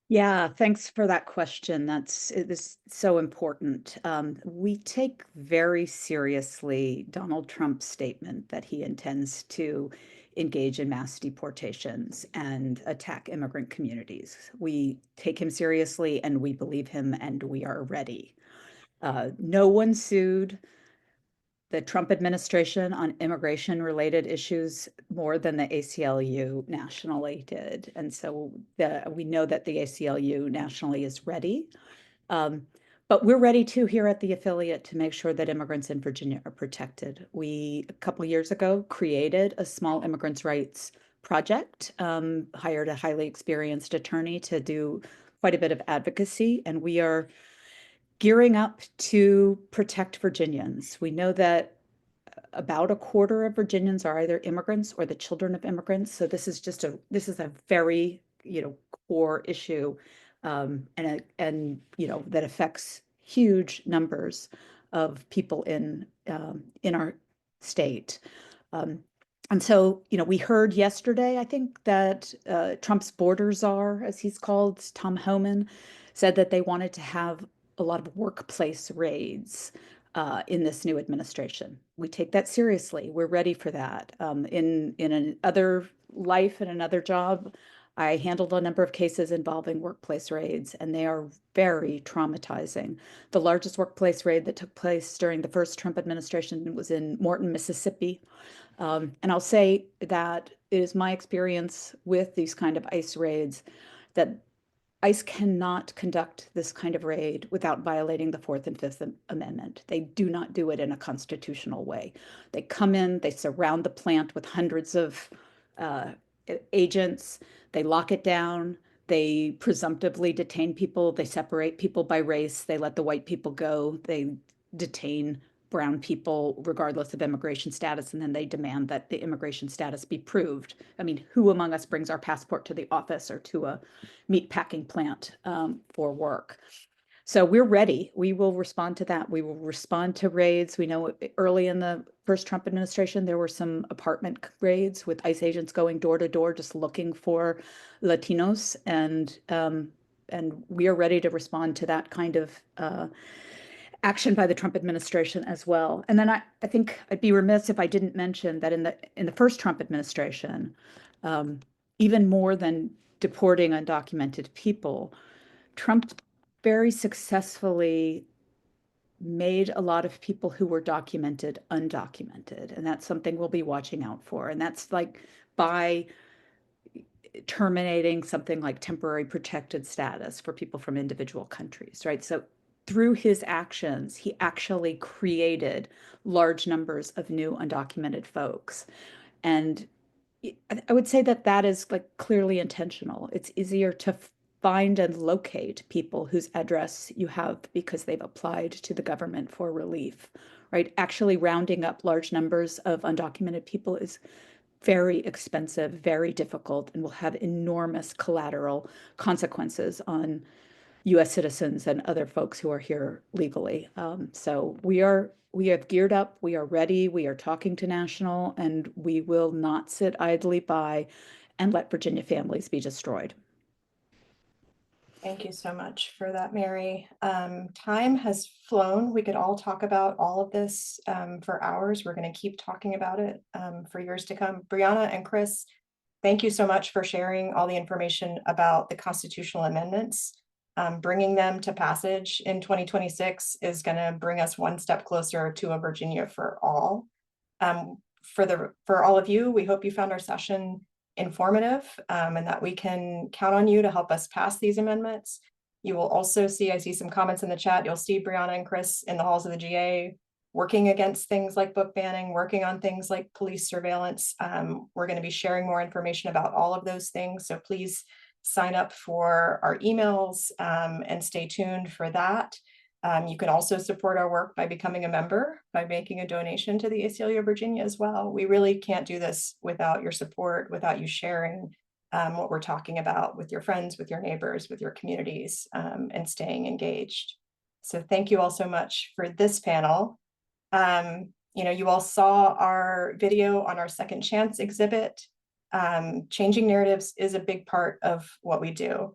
Yeah, thanks for that question. It is so important. We take very seriously Donald Trump's statement that he intends to engage in mass deportations and attack immigrant communities. We take him seriously and we believe him and we are ready. No one sued the Trump administration on immigration-related issues more than the ACLU nationally did. And so we know that the ACLU nationally is ready. But we're ready too here at the affiliate to make sure that immigrants in Virginia are protected. We, a couple years ago, created a small immigrants' rights project, hired a highly experienced attorney to do quite a bit of advocacy, and we are gearing up to protect Virginians. We know that about a quarter of Virginians are either immigrants or the children of immigrants. So this is a very, core issue, and that affects huge numbers of people in our state. And so, we heard yesterday, I think, that Trump's border czar, as he's called, Tom Homan, said that they wanted to have a lot of workplace raids in this new administration. We take that seriously. We're ready for that. In another life and another job, I handled a number of cases involving workplace raids, and they are very traumatizing. The largest workplace raid that took place during the first Trump administration was in Morton, Mississippi. And I'll say that it is my experience with these kind of ICE raids that ICE cannot conduct this kind of raid without violating the Fourth and Fifth Amendment. They do not do it in a constitutional way. They come in, they surround the plant with hundreds of agents, they lock it down, they presumptively detain people, they separate people by race, they let the white people go, they detain brown people regardless of immigration status, and then they demand that the immigration status be proved. I mean, who among us brings our passport to the office or to a meat packing plant for work? So we're ready. We will respond to that. We will respond to raids. We know early in the first Trump administration, there were some apartment raids with ICE agents going door to door, just looking for Latinos. And we are ready to respond to that kind of action by the Trump administration as well. And then I think I'd be remiss if I didn't mention that in the first Trump administration, even more than deporting undocumented people, Trump very successfully made a lot of people who were documented undocumented. And that's something we'll be watching out for. And that's like by terminating something like temporary protected status for people from individual countries, right? So through his actions, he actually created large numbers of new undocumented folks. And I would say that that is like clearly intentional. It's easier to find and locate people whose address you have because they've applied to the government for relief, right? Actually rounding up large numbers of undocumented people is very expensive, very difficult, and will have enormous collateral consequences on US citizens and other folks who are here legally. So we have geared up, we are ready, we are talking to national, and we will not sit idly by and let Virginia families be destroyed. Thank you so much for that, Mary. Time has flown. We could all talk about all of this for hours. We're going to keep talking about it for years to come. Brianna and Chris, thank you so much for sharing all the information about the constitutional amendments. Bringing them to passage in 2026 is going to bring us one step closer to a Virginia for all. For all of you, we hope you found our session informative and that we can count on you to help us pass these amendments. You will also see, I see some comments in the chat, you'll see Brianna and Chris in the halls of the GA working against things like book banning, working on things like police surveillance. We're going to be sharing more information about all of those things. So please sign up for our emails and stay tuned for that. You can also support our work by becoming a member, by making a donation to the ACLU of Virginia as well. We really can't do this without your support, without you sharing what we're talking about with your friends, with your neighbors, with your communities, and staying engaged. So thank you all so much for this panel. You all saw our video on our Second Chance exhibit. Changing narratives is a big part of what we do.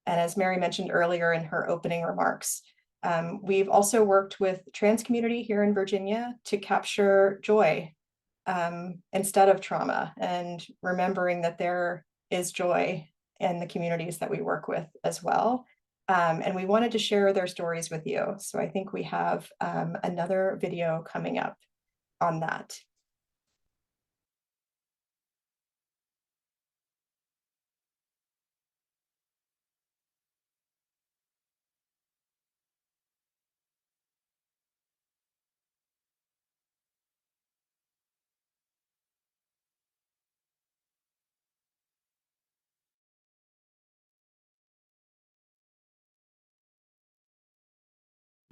And as Mary mentioned earlier in her opening remarks, we've also worked with trans community here in Virginia to capture joy instead of trauma, and remembering that there is joy in the communities that we work with as well. And we wanted to share their stories with you. So I think we have another video coming up on that.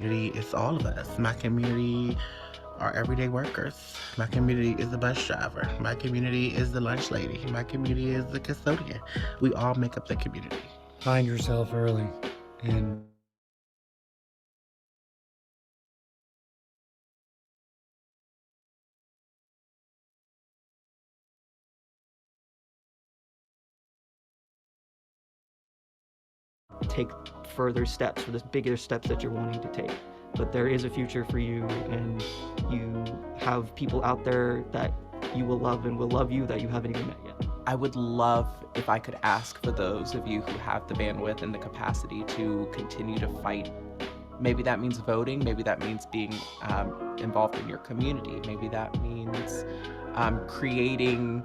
Community is all of us. My community are everyday workers. My community is the bus driver. My community is the lunch lady. My community is the custodian. We all make up the community. Find yourself early and take further steps or the bigger steps that you're wanting to take. But there is a future for you, and you have people out there that you will love and will love you that you haven't even met yet. I would love if I could ask for those of you who have the bandwidth and the capacity to continue to fight. Maybe that means voting, maybe that means being involved in your community, maybe that means creating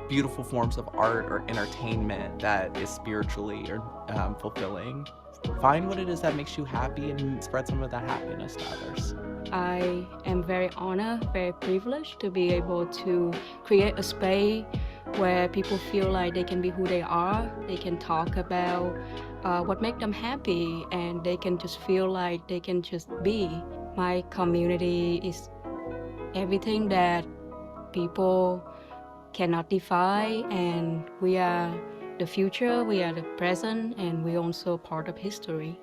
beautiful forms of art or entertainment that is spiritually or fulfilling. Find what it is that makes you happy and spread some of that happiness to others. I am very honored, very privileged to be able to create a space where people feel like they can be who they are. They can talk about what makes them happy, and they can just feel like they can just be. My community is everything that people cannot define, and we are the future, we are the present, and we're also part of history.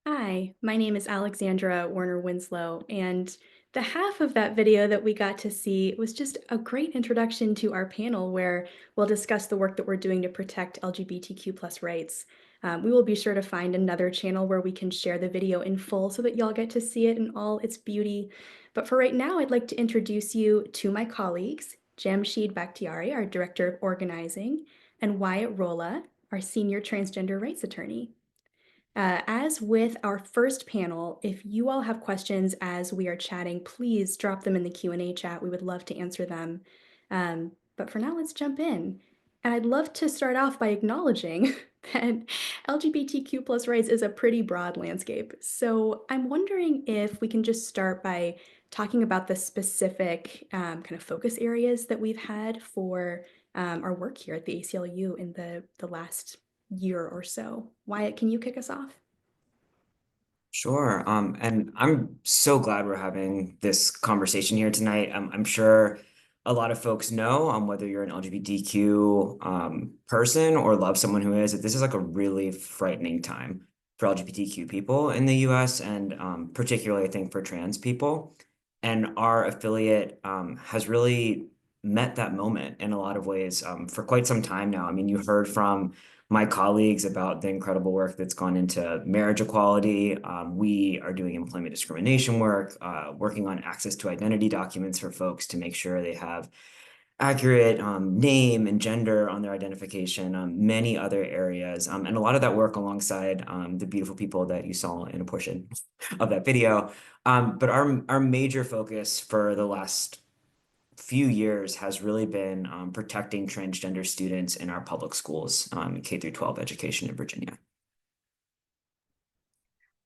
Hi, my name is Alexandra Warner Winslow, and the half of that video that we got to see was just a great introduction to our panel where we'll discuss the work that we're doing to protect LGBTQ+ rights. We will be sure to find another channel where we can share the video in full so that y'all get to see it in all its beauty. But for right now, I'd like to introduce you to my colleagues, Jamsheed Bakhtiari, our Director of Organizing, and Wyatt Rolla, our Senior Transgender Rights Attorney. As with our first panel, if you all have questions as we are chatting, please drop them in the Q&A chat. We would love to answer them. But for now, let's jump in. And I'd love to start off by acknowledging that LGBTQ+ rights is a pretty broad landscape. So I'm wondering if we can just start by talking about the specific kind of focus areas that we've had for our work here at the ACLU in the last year or so. Wyatt, can you kick us off? Sure. And I'm so glad we're having this conversation here tonight. I'm sure a lot of folks know, whether you're an LGBTQ person or love someone who is, that this is like a really frightening time for LGBTQ people in the US, and particularly I think for trans people. And our affiliate has really met that moment in a lot of ways for quite some time now. I mean, you heard from my colleagues about the incredible work that's gone into marriage equality. We are doing employment discrimination work, working on access to identity documents for folks to make sure they have accurate name and gender on their identification, many other areas. And a lot of that work alongside the beautiful people that you saw in a portion of that video. But our major focus for the last few years has really been protecting transgender students in our public schools, K through 12 education in Virginia.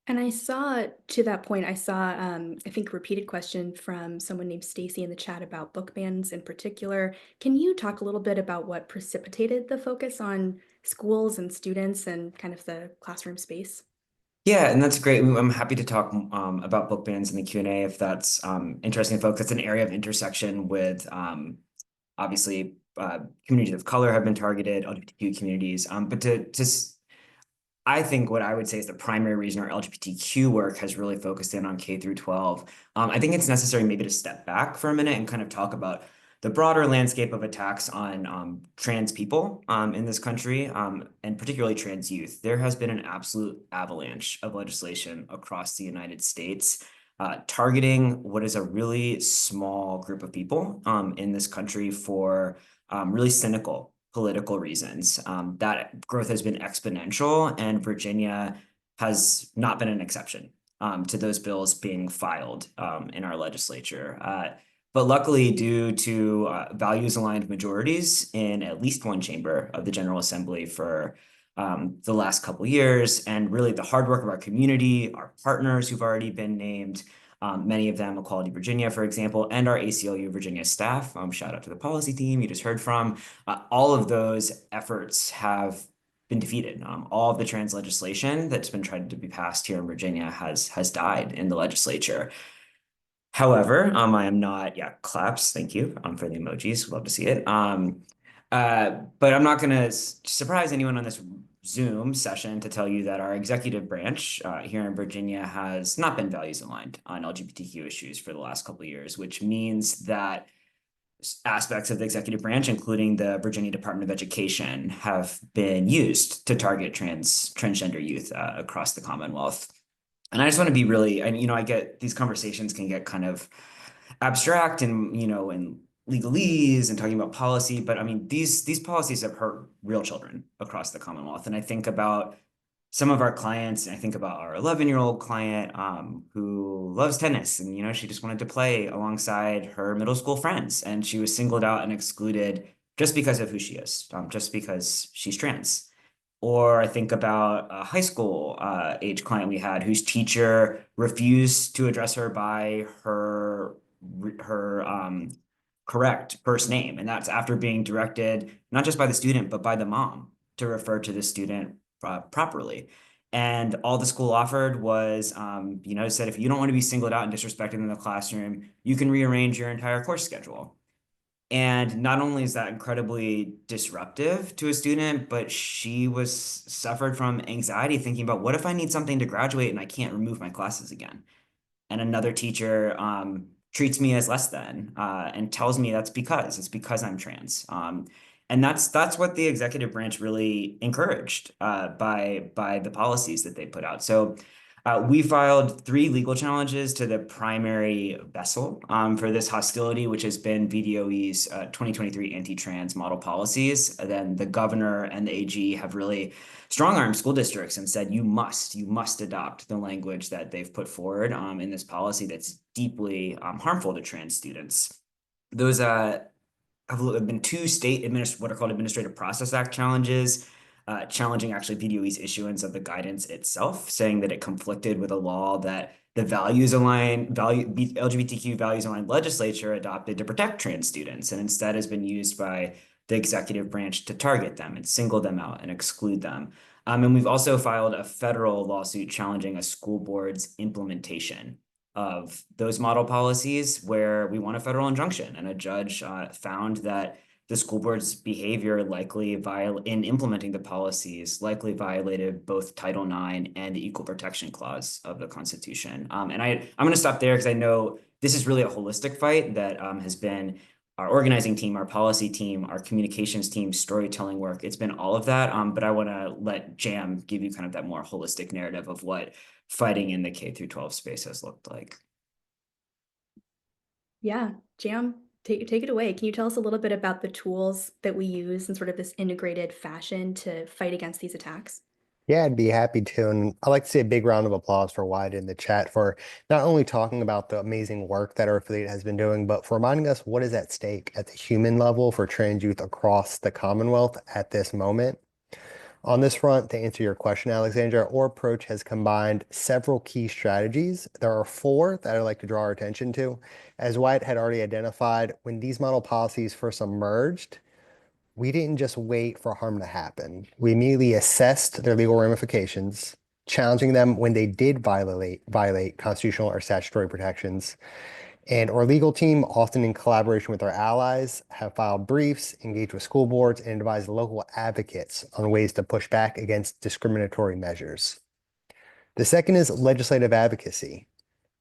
And I saw, to that point, I saw, I think, a repeated question from someone named Stacy in the chat about book bans in particular. Can you talk a little bit about what precipitated the focus on schools and students and kind of the classroom space? Yeah, and that's great. I'm happy to talk about book bans in the Q&A if that's interesting to folks. It's an area of intersection with obviously communities of color have been targeted, LGBTQ communities. But I think what I would say is the primary reason our LGBTQ work has really focused in on K through 12. I think it's necessary maybe to step back for a minute and kind of talk about the broader landscape of attacks on trans people in this country, and particularly trans youth. There has been an absolute avalanche of legislation across the United States targeting what is a really small group of people in this country for really cynical political reasons. That growth has been exponential, and Virginia has not been an exception to those bills being filed in our legislature. But luckily, due to values-aligned majorities in at least one chamber of the General Assembly for the last couple years, and really the hard work of our community, our partners who've already been named, many of them Equality Virginia, for example, and our ACLU Virginia staff. Shout out to the policy team you just heard from. All of those efforts have been defeated. All of the trans legislation that's been tried to be passed here in Virginia has died in the legislature. However, I am not, yeah, claps, thank you for the emojis, love to see it. But I'm not going to surprise anyone on this Zoom session to tell you that our executive branch here in Virginia has not been values aligned on LGBTQ issues for the last couple of years, which means that aspects of the executive branch, including the Virginia Department of Education, have been used to target transgender youth across the Commonwealth. And I just want to be really, and I get these conversations can get kind of abstract and and legalese and talking about policy, but I mean these policies have hurt real children across the Commonwealth. And I think about some of our clients, and I think about our 11-year-old client who loves tennis, and she just wanted to play alongside her middle school friends, and she was singled out and excluded just because of who she is, just because she's trans. Or I think about a high school age client we had whose teacher refused to address her by her correct first name. And that's after being directed, not just by the student, but by the mom to refer to the student properly. And all the school offered was, said, if you don't want to be singled out and disrespected in the classroom, you can rearrange your entire course schedule. And not only is that incredibly disruptive to a student, but she was suffered from anxiety thinking about, what if I need something to graduate and I can't remove my classes again? And another teacher treats me as less than and tells me it's because I'm trans. And that's what the executive branch really encouraged by the policies that they put out. So we filed 3 legal challenges to the primary vessel for this hostility, which has been VDOE's 2023 anti-trans model policies. And then the governor and the AG have really strong-armed school districts and said, you must adopt the language that they've put forward in this policy that's deeply harmful to trans students. Those have been 2 state what are called Administrative Process Act challenges, challenging actually VDOE's issuance of the guidance itself, saying that it conflicted with a law that the LGBTQ values aligned legislature adopted to protect trans students, and instead has been used by the executive branch to target them and single them out and exclude them. And we've also filed a federal lawsuit challenging a school board's implementation of those model policies, where we want a federal injunction, and a judge found that the school board's behavior in implementing the policies likely violated both Title IX and the Equal Protection Clause of the Constitution. And I'm going to stop there because I know this is really a holistic fight that has been our organizing team, our policy team, our communications team, storytelling work. It's been all of that. But I want to let Jam give you kind of that more holistic narrative of what fighting in the K-12 space has looked like. Yeah, Jam, take it away. Can you tell us a little bit about the tools that we use in sort of this integrated fashion to fight against these attacks? Yeah, I'd be happy to. And I'd like to say a big round of applause for Wyatt in the chat for not only talking about the amazing work that our affiliate has been doing, but for reminding us what is at stake at the human level for trans youth across the Commonwealth at this moment. On this front, to answer your question, Alexandra, our approach has combined several key strategies. There are 4 that I'd like to draw our attention to. As Wyatt had already identified, when these model policies first emerged, we didn't just wait for harm to happen. We immediately assessed their legal ramifications, challenging them when they did violate constitutional or statutory protections. And our legal team, often in collaboration with our allies, have filed briefs, engaged with school boards, and advised local advocates on ways to push back against discriminatory measures. The second is legislative advocacy.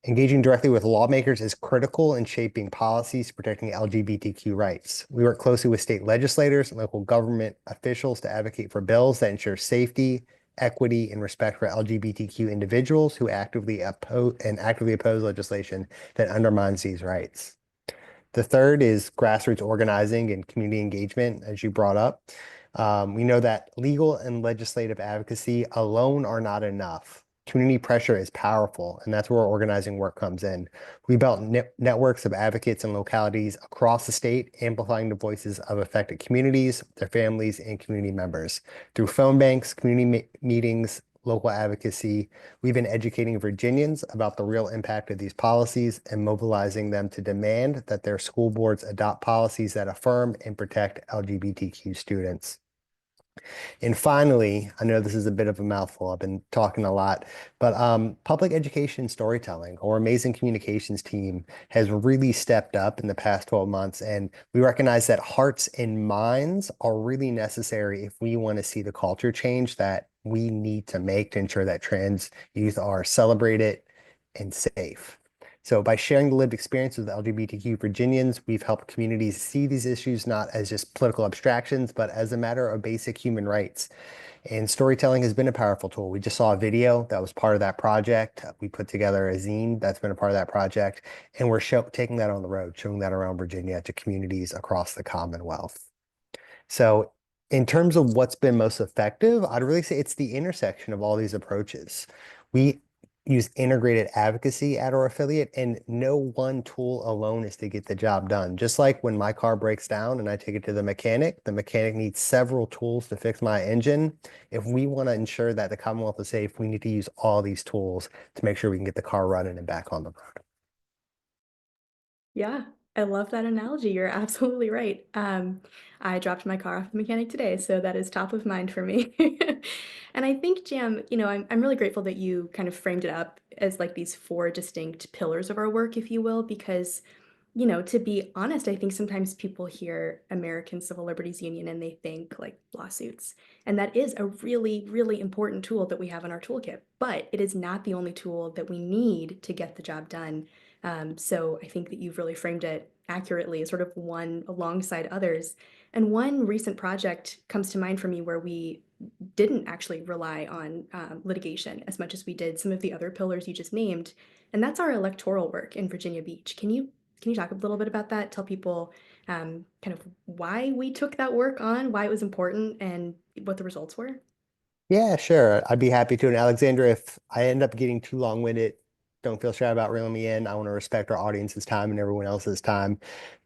Engaging directly with lawmakers is critical in shaping policies protecting LGBTQ rights. We work closely with state legislators and local government officials to advocate for bills that ensure safety, equity, and respect for LGBTQ individuals who actively oppose legislation that undermines these rights. The third is grassroots organizing and community engagement, as you brought up. We know that legal and legislative advocacy alone are not enough. Community pressure is powerful, and that's where organizing work comes in. We built networks of advocates in localities across the state, amplifying the voices of affected communities, their families, and community members. Through phone banks, community meetings, local advocacy, we've been educating Virginians about the real impact of these policies and mobilizing them to demand that their school boards adopt policies that affirm and protect LGBTQ students. And finally, I know this is a bit of a mouthful, I've been talking a lot, but public education storytelling, or amazing communications team, has really stepped up in the past 12 months. And we recognize that hearts and minds are really necessary if we want to see the culture change that we need to make to ensure that trans youth are celebrated and safe. So by sharing the lived experiences of LGBTQ Virginians, we've helped communities see these issues not as just political abstractions, but as a matter of basic human rights. And storytelling has been a powerful tool. We just saw a video that was part of that project. We put together a zine that's been a part of that project, and we're taking that on the road, showing that around Virginia to communities across the Commonwealth. So in terms of what's been most effective, I'd really say it's the intersection of all these approaches. We use integrated advocacy at our affiliate, and no one tool alone is to get the job done. Just like when my car breaks down and I take it to the mechanic needs several tools to fix my engine. If we want to ensure that the Commonwealth is safe, we need to use all these tools to make sure we can get the car running and back on the road. Yeah, I love that analogy. You're absolutely right. I dropped my car off the mechanic today, so that is top of mind for me. And I think, Jam, I'm really grateful that you kind of framed it up as like these four distinct pillars of our work, if you will, because to be honest, I think sometimes people hear American Civil Liberties Union and they think like lawsuits. And that is a really, really important tool that we have in our toolkit, but it is not the only tool that we need to get the job done. So I think that you've really framed it accurately, sort of one alongside others. And one recent project comes to mind for me where we didn't actually rely on litigation as much as we did some of the other pillars you just named, and that's our electoral work in Virginia Beach. Can you talk a little bit about that? Tell people kind of why we took that work on, why it was important, and what the results were? Yeah, sure. I'd be happy to. And Alexandra, if I end up getting too long-winded, don't feel shy about reeling me in. I want to respect our audience's time and everyone else's time.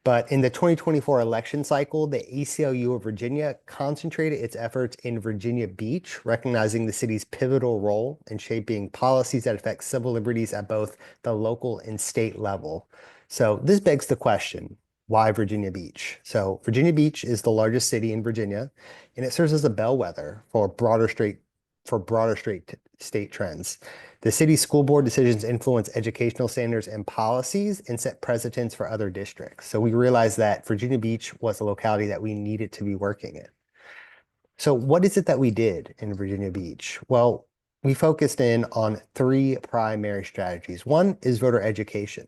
But in the 2024 election cycle, the ACLU of Virginia concentrated its efforts in Virginia Beach, recognizing the city's pivotal role in shaping policies that affect civil liberties at both the local and state level. So this begs the question, why Virginia Beach? So Virginia Beach is the largest city in Virginia, and it serves as a bellwether for broader state trends. The city's school board decisions influence educational standards and policies and set precedents for other districts. So we realized that Virginia Beach was a locality that we needed to be working in. So what is it that we did in Virginia Beach? Well, we focused in on three primary strategies. One is voter education.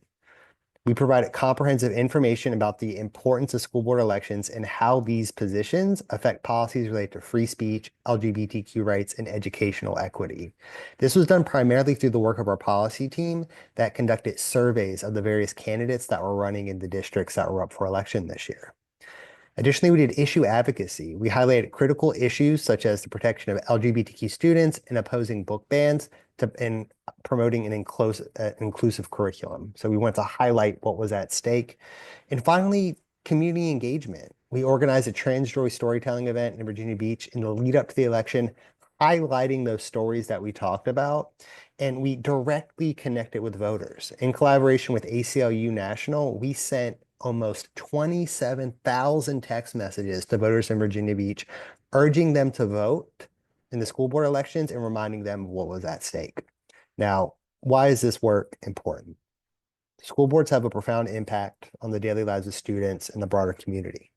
We provided comprehensive information about the importance of school board elections and how these positions affect policies related to free speech, LGBTQ rights, and educational equity. This was done primarily through the work of our policy team that conducted surveys of the various candidates that were running in the districts that were up for election this year. Additionally, we did issue advocacy. We highlighted critical issues such as the protection of LGBTQ students and opposing book bans and promoting an inclusive curriculum. So we wanted to highlight what was at stake. And finally, community engagement. We organized a Trans Joy storytelling event in Virginia Beach in the lead up to the election, highlighting those stories that we talked about. And we directly connected with voters. In collaboration with ACLU National, we sent almost 27,000 text messages to voters in Virginia Beach, urging them to vote in the school board elections and reminding them of what was at stake. Now, why is this work important? School boards have a profound impact on the daily lives of students and the broader community.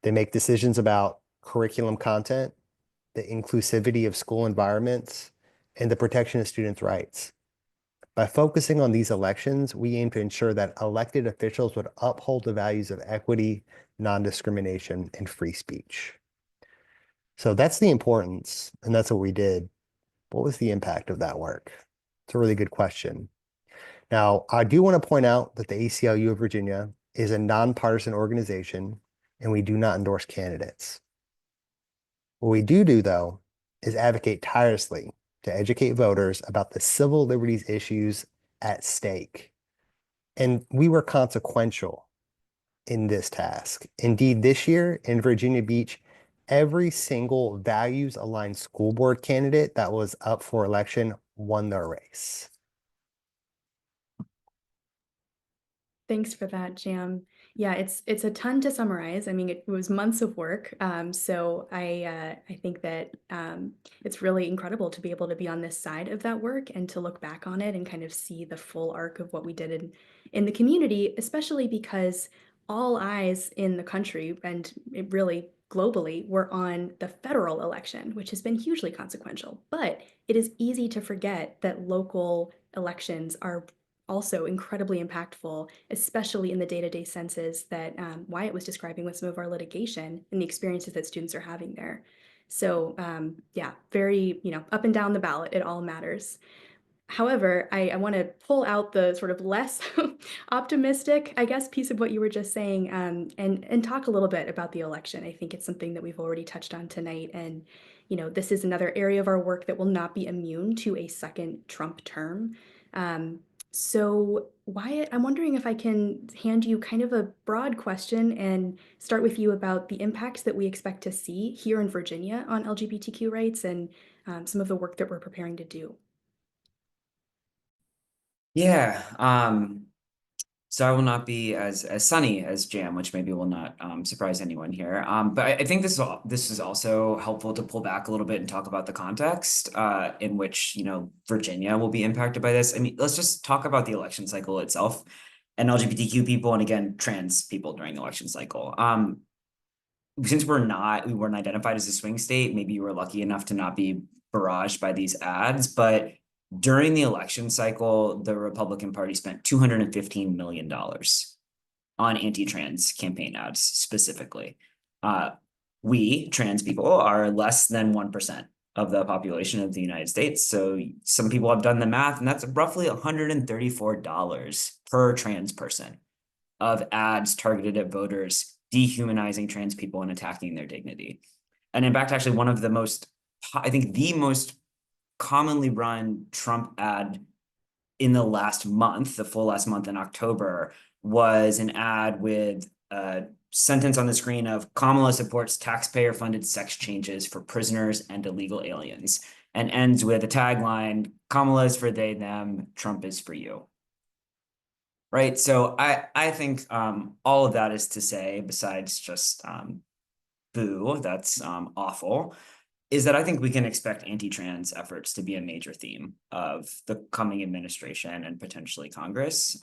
They make decisions about curriculum content, the inclusivity of school environments, and the protection of students' rights. By focusing on these elections, we aim to ensure that elected officials would uphold the values of equity, non-discrimination, and free speech. So that's the importance, and that's what we did. What was the impact of that work? It's a really good question. Now, I do want to point out that the ACLU of Virginia is a nonpartisan organization, and we do not endorse candidates. What we do, though, is advocate tirelessly to educate voters about the civil liberties issues at stake. And we were consequential in this task. Indeed, this year in Virginia Beach, every single values-aligned school board candidate that was up for election won their race. Thanks for that, Jam. Yeah, it's a ton to summarize. I mean, it was months of work. So I think that it's really incredible to be able to be on this side of that work and to look back on it and kind of see the full arc of what we did in the community, especially because all eyes in the country and it really globally were on the federal election, which has been hugely consequential. But it is easy to forget that local elections are also incredibly impactful, especially in the day-to-day senses that Wyatt was describing with some of our litigation and the experiences that students are having there. So yeah, very, up and down the ballot, it all matters. However, I want to pull out the sort of less optimistic, I guess, piece of what you were just saying, and talk a little bit about the election. I think it's something that we've already touched on tonight, and this is another area of our work that will not be immune to a second Trump term. So Wyatt, I'm wondering if I can hand you kind of a broad question and start with you about the impacts that we expect to see here in Virginia on LGBTQ rights and some of the work that we're preparing to do. Yeah, so I will not be as sunny as Jam, which maybe will not surprise anyone here. But I think this is also helpful to pull back a little bit and talk about the context in which Virginia will be impacted by this. I mean, let's just talk about the election cycle itself and LGBTQ people, and again, trans people during the election cycle. Since we weren't identified as a swing state, maybe you were lucky enough to not be barraged by these ads, but during the election cycle, the Republican Party spent $215 million on anti-trans campaign ads specifically. We, trans people, are less than 1% of the population of the United States. So some people have done the math, and that's roughly $134 per trans person of ads targeted at voters, dehumanizing trans people and attacking their dignity. And in fact, actually one of the most, I think the most commonly run Trump ad in the last month, the full last month in October, was an ad with a sentence on the screen of Kamala supports taxpayer-funded sex changes for prisoners and illegal aliens, and ends with a tagline, Kamala is for they, them, Trump is for you. Right, so I think all of that is to say, besides just boo, that's awful, is that I think we can expect anti-trans efforts to be a major theme of the coming administration and potentially Congress,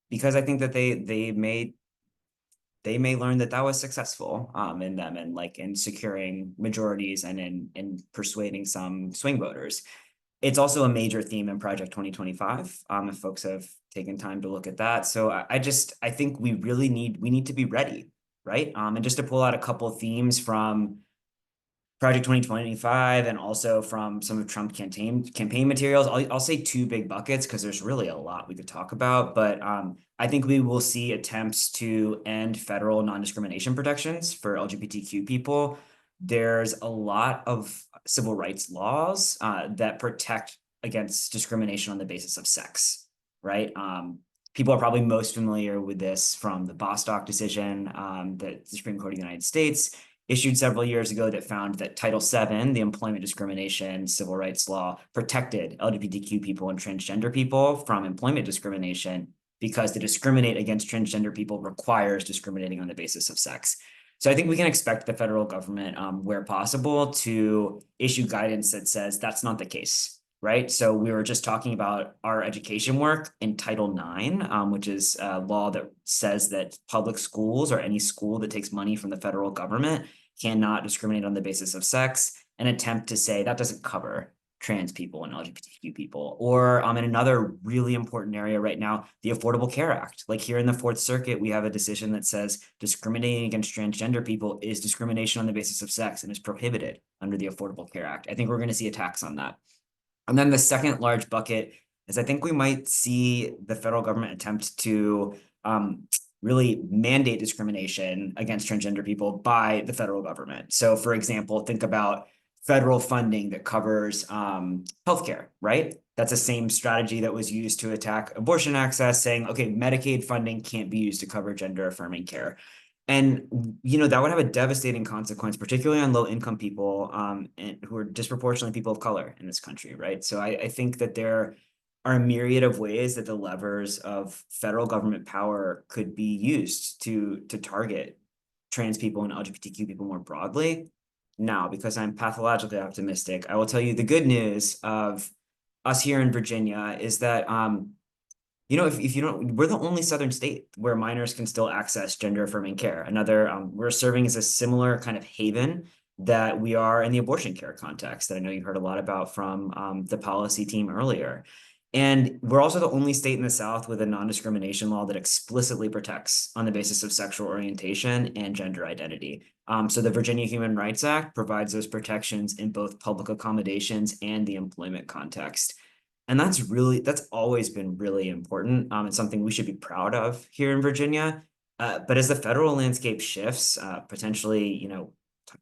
because I think that they may learn that was successful in them and in securing majorities and in persuading some swing voters. It's also a major theme in Project 2025, if folks have taken time to look at that. So I think we need to be ready, right? And just to pull out a couple of themes from Project 2025 and also from some of Trump campaign materials, I'll say two big buckets because there's really a lot we could talk about. But I think we will see attempts to end federal non-discrimination protections for LGBTQ people. There's a lot of civil rights laws that protect against discrimination on the basis of sex, right? People are probably most familiar with this from the Bostock decision that the Supreme Court of the United States issued several years ago that found that Title VII, the employment discrimination civil rights law, protected LGBTQ people and transgender people from employment discrimination because to discriminate against transgender people requires discriminating on the basis of sex. So I think we can expect the federal government, where possible, to issue guidance that says that's not the case, right? So we were just talking about our education work in Title IX, which is a law that says that public schools or any school that takes money from the federal government cannot discriminate on the basis of sex, and attempt to say that doesn't cover trans people and LGBTQ people. Or in another really important area right now, the Affordable Care Act. Like here in the Fourth Circuit, we have a decision that says discriminating against transgender people is discrimination on the basis of sex and is prohibited under the Affordable Care Act. I think we're going to see attacks on that. And then the second large bucket is I think we might see the federal government attempt to really mandate discrimination against transgender people by the federal government. So for example, think about federal funding that covers healthcare, right? That's the same strategy that was used to attack abortion access, saying, okay, Medicaid funding can't be used to cover gender affirming care. And, you know, that would have a devastating consequence, particularly on low income people and who are disproportionately people of color in this country, right? So I think that there are a myriad of ways that the levers of federal government power could be used to target trans people and LGBTQ people more broadly. Now, because I'm pathologically optimistic, I will tell you the good news of us here in Virginia is that you know, if you don't, we're the only Southern state where minors can still access gender affirming care. Another, we're serving as a similar kind of haven that we are in the abortion care context that I know you heard a lot about from the policy team earlier. And we're also the only state in the South with a non-discrimination law that explicitly protects on the basis of sexual orientation and gender identity. So the Virginia Human Rights Act provides those protections in both public accommodations and the employment context. And that's always been really important. It's something we should be proud of here in Virginia. But as the federal landscape shifts, potentially, you know,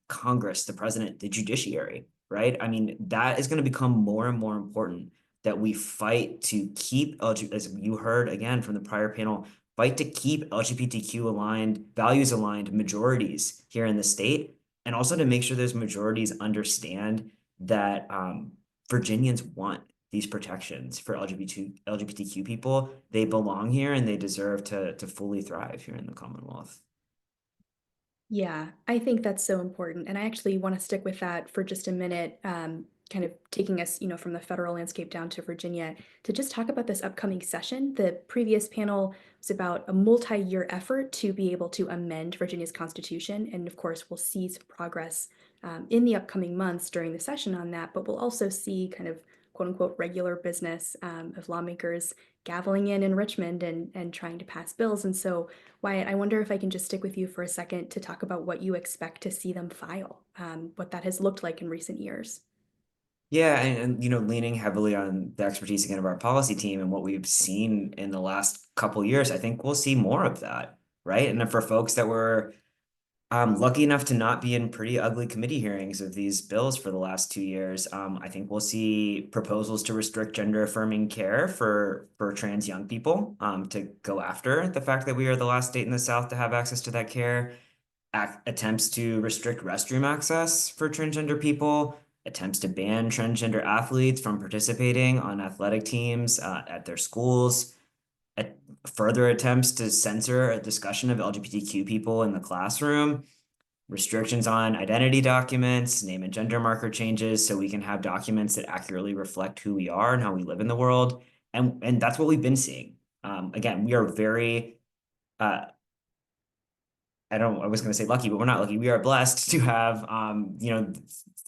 Congress, the president, the judiciary, right? I mean, that is going to become more and more important that we fight to keep, as you heard again from the prior panel, fight to keep LGBTQ aligned, values aligned majorities here in the state, and also to make sure those majorities understand that Virginians want these protections for LGBTQ people. They belong here and they deserve to fully thrive here in the Commonwealth. Yeah, I think that's so important. And I actually want to stick with that for just a minute, kind of taking us, from the federal landscape down to Virginia to just talk about this upcoming session. The previous panel was about a multi-year effort to be able to amend Virginia's constitution. And of course, we'll see some progress in the upcoming months during the session on that, but we'll also see kind of quote unquote regular business of lawmakers gaveling in Richmond and trying to pass bills. And so, Wyatt, I wonder if I can just stick with you for a second to talk about what you expect to see them file, what that has looked like in recent years. Yeah, and leaning heavily on the expertise again of our policy team and what we've seen in the last couple years, I think we'll see more of that, right? And for folks that were lucky enough to not be in pretty ugly committee hearings of these bills for the last 2 years, I think we'll see proposals to restrict gender affirming care for trans young people, to go after the fact that we are the last state in the South to have access to that care. Attempts to restrict restroom access for transgender people, attempts to ban transgender athletes from participating on athletic teams at their schools, further attempts to censor a discussion of LGBTQ people in the classroom, restrictions on identity documents, name and gender marker changes so we can have documents that accurately reflect who we are and how we live in the world. And that's what we've been seeing. Again, we are very I was going to say lucky, but we're not lucky. We are blessed to have,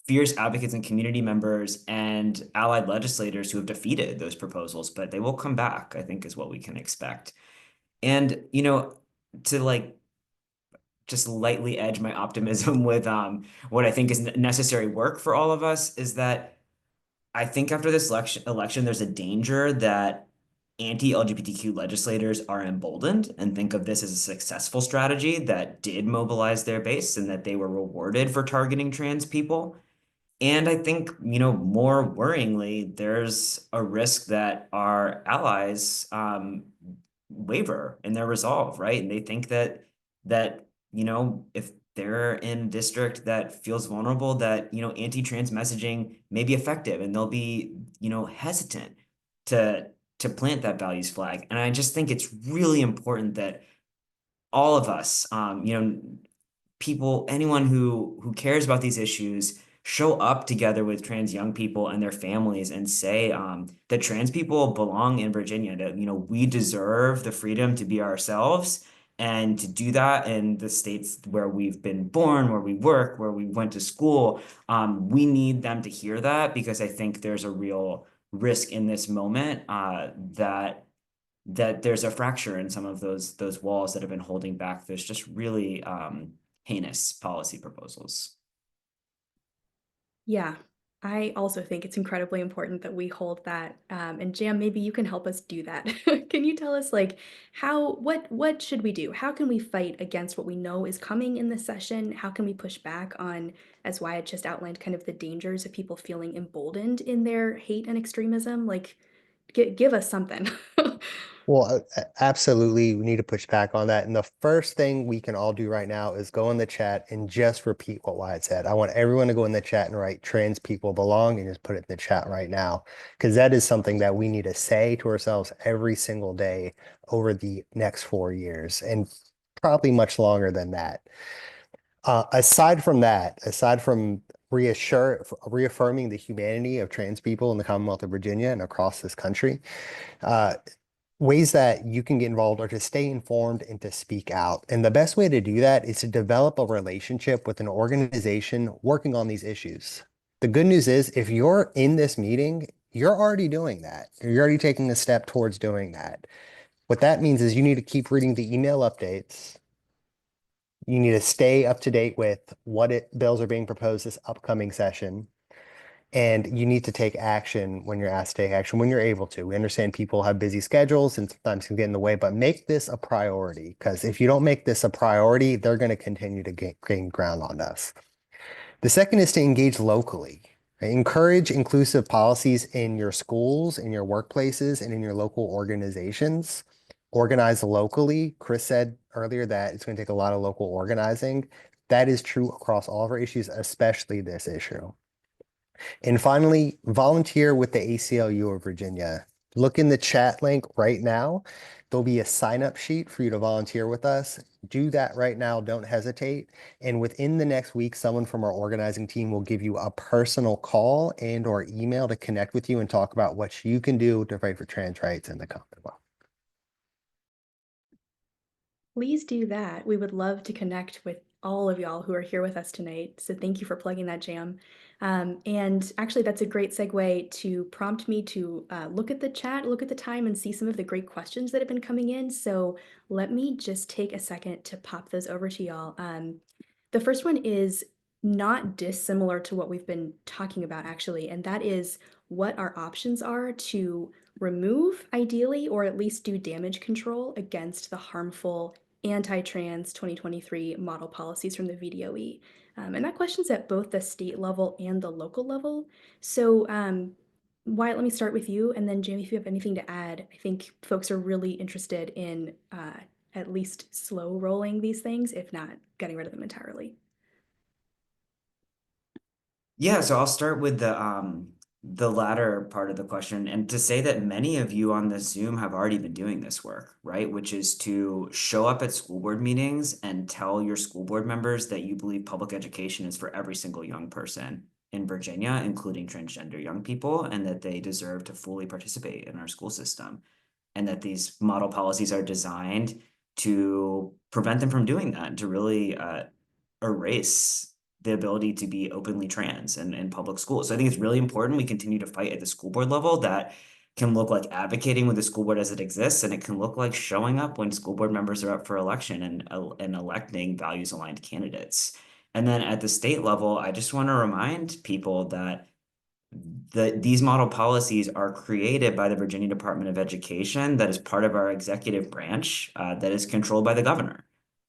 fierce advocates and community members and allied legislators who have defeated those proposals, but they will come back, I think, is what we can expect. And, to just lightly edge my optimism with what I think is necessary work for all of us is that I think after this election, there's a danger that anti-LGBTQ legislators are emboldened and think of this as a successful strategy that did mobilize their base and that they were rewarded for targeting trans people. And I think, more worryingly, there's a risk that our allies waver in their resolve, right? And they think that if they're in district that feels vulnerable, that anti-trans messaging may be effective, and they'll be hesitant to plant that values flag. And I just think it's really important that all of us, people, anyone who cares about these issues, show up together with trans young people and their families and say that trans people belong in Virginia, that we deserve the freedom to be ourselves. And to do that in the states where we've been born, where we work, where we went to school, we need them to hear that, because I think there's a real risk in this moment that there's a fracture in some of those walls that have been holding back those just really heinous policy proposals. Yeah, I also think it's incredibly important that we hold that. And Jam, maybe you can help us do that. Can you tell us like what should we do? How can we fight against what we know is coming in this session? How can we push back on, as Wyatt just outlined, kind of the dangers of people feeling emboldened in their hate and extremism? Like, give us something. Well, absolutely, we need to push back on that. And the first thing we can all do right now is go in the chat and just repeat what Wyatt said. I want everyone to go in the chat and write "trans people belong" and just put it in the chat right now, because that is something that we need to say to ourselves every single day over the next 4 years, and probably much longer than that. Aside from that, aside from reaffirming the humanity of trans people in the Commonwealth of Virginia and across this country, uh, ways that you can get involved are to stay informed and to speak out. And the best way to do that is to develop a relationship with an organization working on these issues. The good news is, if you're in this meeting, you're already doing that. You're already taking a step towards doing that. What that means is you need to keep reading the email updates. You need to stay up to date with bills are being proposed this upcoming session. And you need to take action when you're asked to take action, when you're able to. We understand people have busy schedules and sometimes can get in the way, but make this a priority, because if you don't make this a priority, they're going to continue to gain ground on us. The second is to engage locally. Right? Encourage inclusive policies in your schools, in your workplaces, and in your local organizations. Organize locally. Chris said earlier that it's going to take a lot of local organizing. That is true across all of our issues, especially this issue. And finally, volunteer with the ACLU of Virginia. Look in the chat link right now. There'll be a sign-up sheet for you to volunteer with us. Do that right now. Don't hesitate. And within the next week, someone from our organizing team will give you a personal call and or email to connect with you and talk about what you can do to fight for trans rights in the Commonwealth. Please do that. We would love to connect with all of y'all who are here with us tonight. So thank you for plugging that, Jam. And actually, that's a great segue to prompt me to look at the chat, look at the time, and see some of the great questions that have been coming in. So let me just take a second to pop those over to y'all. The first one is not dissimilar to what we've been talking about, actually, and that is what our options are to remove, ideally, or at least do damage control against the harmful anti-trans 2023 model policies from the VDOE. And that question's at both the state level and the local level. So Wyatt, let me start with you, and then Jamie, if you have anything to add. I think folks are really interested in at least slow rolling these things, if not getting rid of them entirely. Yeah, so I'll start with the latter part of the question, and to say that many of you on this Zoom have already been doing this work, right? Which is to show up at school board meetings and tell your school board members that you believe public education is for every single young person in Virginia, including transgender young people, and that they deserve to fully participate in our school system, and that these model policies are designed to prevent them from doing that, to really erase the ability to be openly trans in public schools. So I think it's really important we continue to fight at the school board level. That can look like advocating with the school board as it exists, and it can look like showing up when school board members are up for election and electing values-aligned candidates. And then at the state level, I just want to remind people that these model policies are created by the Virginia Department of Education, that is part of our executive branch, that is controlled by the governor.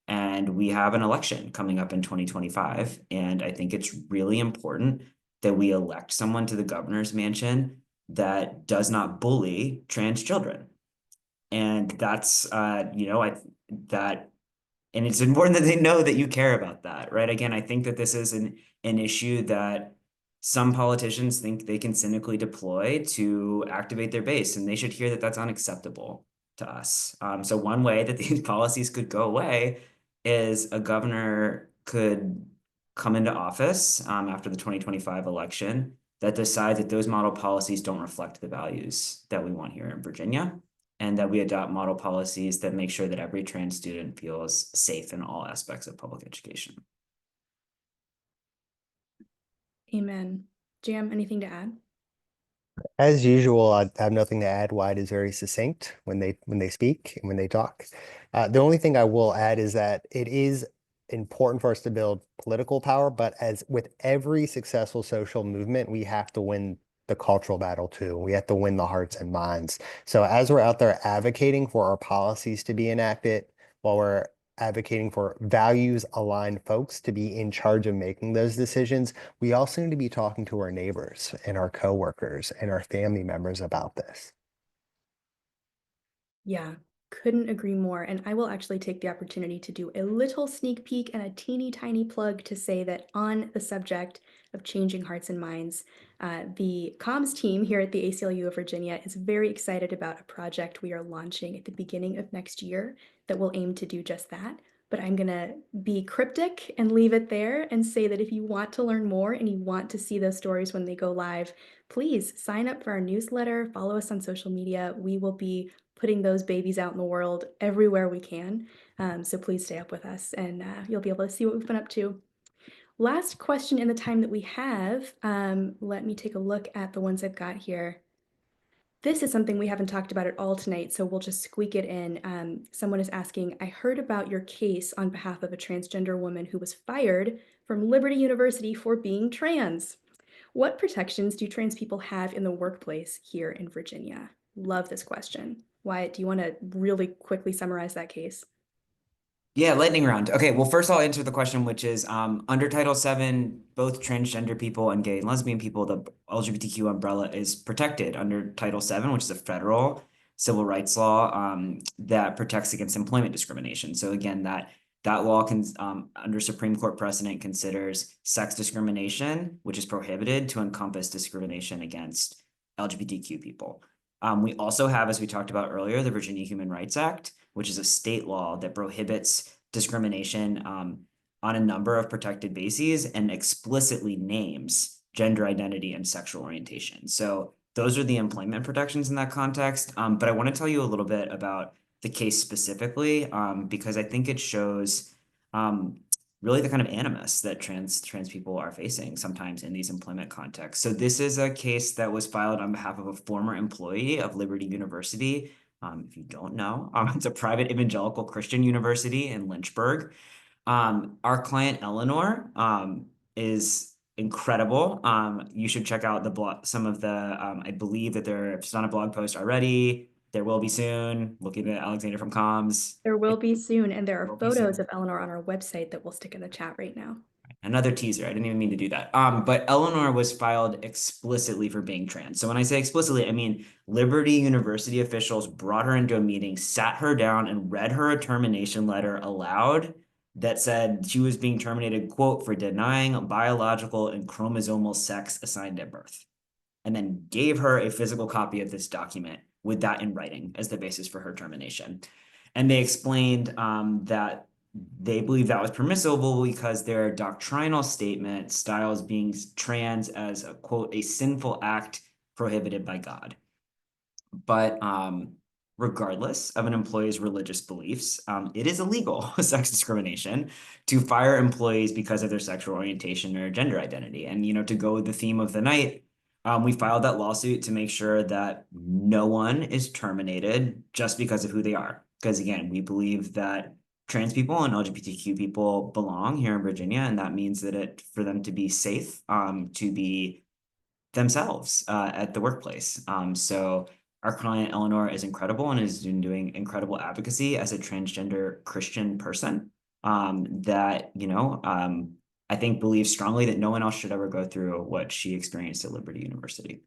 And we have an election coming up in 2025. And I think it's really important that we elect someone to the governor's mansion that does not bully trans children. And that's, and it's important that they know that you care about that, right? Again, I think that this is an issue that some politicians think they can cynically deploy to activate their base, and they should hear that that's unacceptable to us. So one way that these policies could go away is a governor could come into office after the 2025 election that decides that those model policies don't reflect the values that we want here in Virginia, and that we adopt model policies that make sure that every trans student feels safe in all aspects of public education. Amen. Jam, anything to add? As usual, I have nothing to add. Wyatt is very succinct when they speak and when they talk. The only thing I will add is that it is important for us to build political power, but as with every successful social movement, we have to win the cultural battle too. We have to win the hearts and minds. So as we're out there advocating for our policies to be enacted, while we're advocating for values aligned folks to be in charge of making those decisions, we also need to be talking to our neighbors and our coworkers and our family members about this. Yeah, couldn't agree more. And I will actually take the opportunity to do a little sneak peek and a teeny tiny plug to say that on the subject of changing hearts and minds, the comms team here at the ACLU of Virginia is very excited about a project we are launching at the beginning of next year that will aim to do just that. But I'm going to be cryptic and leave it there and say that if you want to learn more and you want to see those stories when they go live, please sign up for our newsletter, follow us on social media. We will be putting those babies out in the world everywhere we can. So please stay up with us and you'll be able to see what we've been up to. Last question in the time that we have. Let me take a look at the ones I've got here. This is something we haven't talked about at all tonight, so we'll just squeak it in. Someone is asking, I heard about your case on behalf of a transgender woman who was fired from Liberty University for being trans. What protections do trans people have in the workplace here in Virginia? Love this question. Wyatt, do you want to really quickly summarize that case? Yeah, lightning round. Okay, well, first I'll answer the question, which is under Title VII, both transgender people and gay and lesbian people, the LGBTQ umbrella is protected under Title VII, which is a federal civil rights law that protects against employment discrimination. So again, that law can, under Supreme Court precedent, considers sex discrimination, which is prohibited, to encompass discrimination against LGBTQ people. We also have, as we talked about earlier, the Virginia Human Rights Act, which is a state law that prohibits discrimination on a number of protected bases and explicitly names gender identity and sexual orientation. So those are the employment protections in that context. But I want to tell you a little bit about the case specifically, because I think it shows really the kind of animus that trans people are facing sometimes in these employment contexts. So this is a case that was filed on behalf of a former employee of Liberty University. If you don't know, it's a private evangelical Christian university in Lynchburg. Our client Eleanor is incredible. You should check out the blog, some of the, I believe that there's on a blog post already. There will be soon. Looking at Alexander from Comms. There will be soon, and there are photos of Eleanor on our website that we'll stick in the chat right now. Another teaser. I didn't even mean to do that. But Eleanor was filed explicitly for being trans. So when I say explicitly, I mean Liberty University officials brought her into a meeting, sat her down, and read her a termination letter aloud that said she was being terminated, quote, for denying biological and chromosomal sex assigned at birth, and then gave her a physical copy of this document with that in writing as the basis for her termination. And they explained that they believe that was permissible because their doctrinal statement styles being trans as a, quote, a sinful act prohibited by God. But regardless of an employee's religious beliefs, it is illegal sex discrimination to fire employees because of their sexual orientation or gender identity. And, you know, to go with the theme of the night, we filed that lawsuit to make sure that no one is terminated just because of who they are. Because again, we believe that trans people and LGBTQ people belong here in Virginia, and that means that for them to be safe, to be themselves at the workplace. So our client Eleanor is incredible and is doing incredible advocacy as a transgender Christian person that, you know, I think believes strongly that no one else should ever go through what she experienced at Liberty University.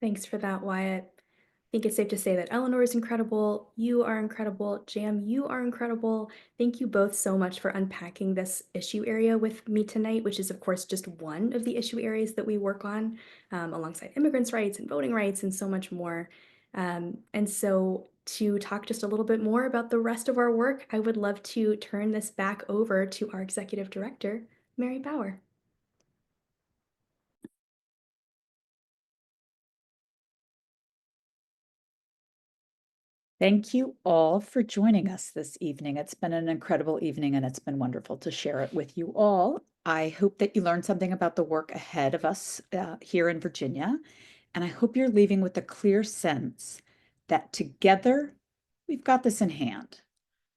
Thanks for that, Wyatt. I think it's safe to say that Eleanor is incredible, you are incredible, Jam, you are incredible. Thank you both so much for unpacking this issue area with me tonight, which is of course just one of the issue areas that we work on alongside immigrants' rights and voting rights and so much more. And so to talk just a little bit more about the rest of our work, I would love to turn this back over to our executive director, Mary Bauer. Thank you all for joining us this evening. It's been an incredible evening and it's been wonderful to share it with you all. I hope that you learned something about the work ahead of us here in Virginia. And I hope you're leaving with a clear sense that together we've got this in hand.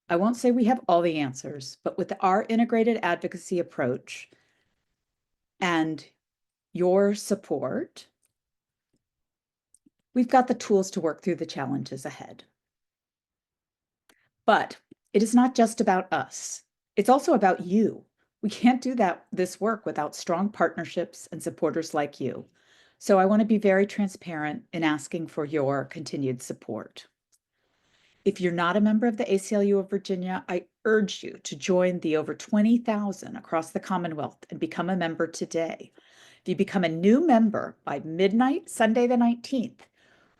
I won't say we have all the answers, but with our integrated advocacy approach and your support, we've got the tools to work through the challenges ahead. But it is not just about us. It's also about you. We can't do this work without strong partnerships and supporters like you. So I want to be very transparent in asking for your continued support. If you're not a member of the ACLU of Virginia, I urge you to join the over 20,000 across the Commonwealth and become a member today. If you become a new member by midnight, Sunday the 19th,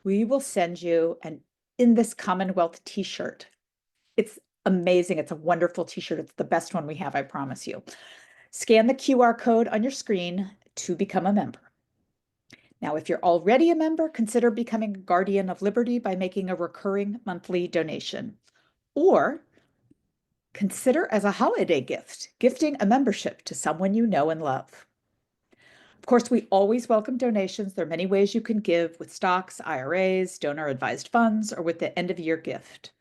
we will send you an In This Commonwealth t-shirt. It's amazing. It's a wonderful t-shirt. It's the best one we have, I promise you. Scan the QR code on your screen to become a member. Now, if you're already a member, consider becoming a Guardian of Liberty by making a recurring monthly donation. Or consider as a holiday gift, gifting a membership to someone you know and love. Of course, we always welcome donations. There are many ways you can give with stocks, IRAs, donor-advised funds, or with the end-of-year gift.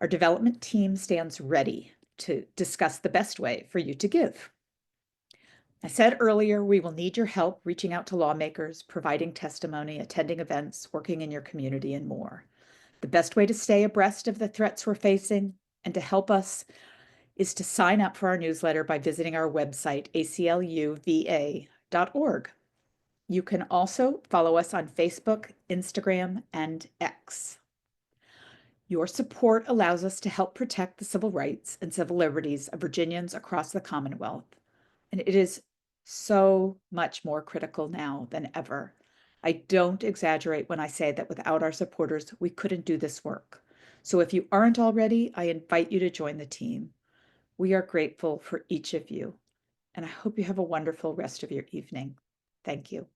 Our development team stands ready to discuss the best way for you to give. I said earlier, we will need your help reaching out to lawmakers, providing testimony, attending events, working in your community, and more. The best way to stay abreast of the threats we're facing and to help us is to sign up for our newsletter by visiting our website, acluva.org. You can also follow us on Facebook, Instagram, and X. Your support allows us to help protect the civil rights and civil liberties of Virginians across the Commonwealth, and it is so much more critical now than ever. I don't exaggerate when I say that without our supporters, we couldn't do this work. So if you aren't already, I invite you to join the team. We are grateful for each of you, and I hope you have a wonderful rest of your evening. Thank you.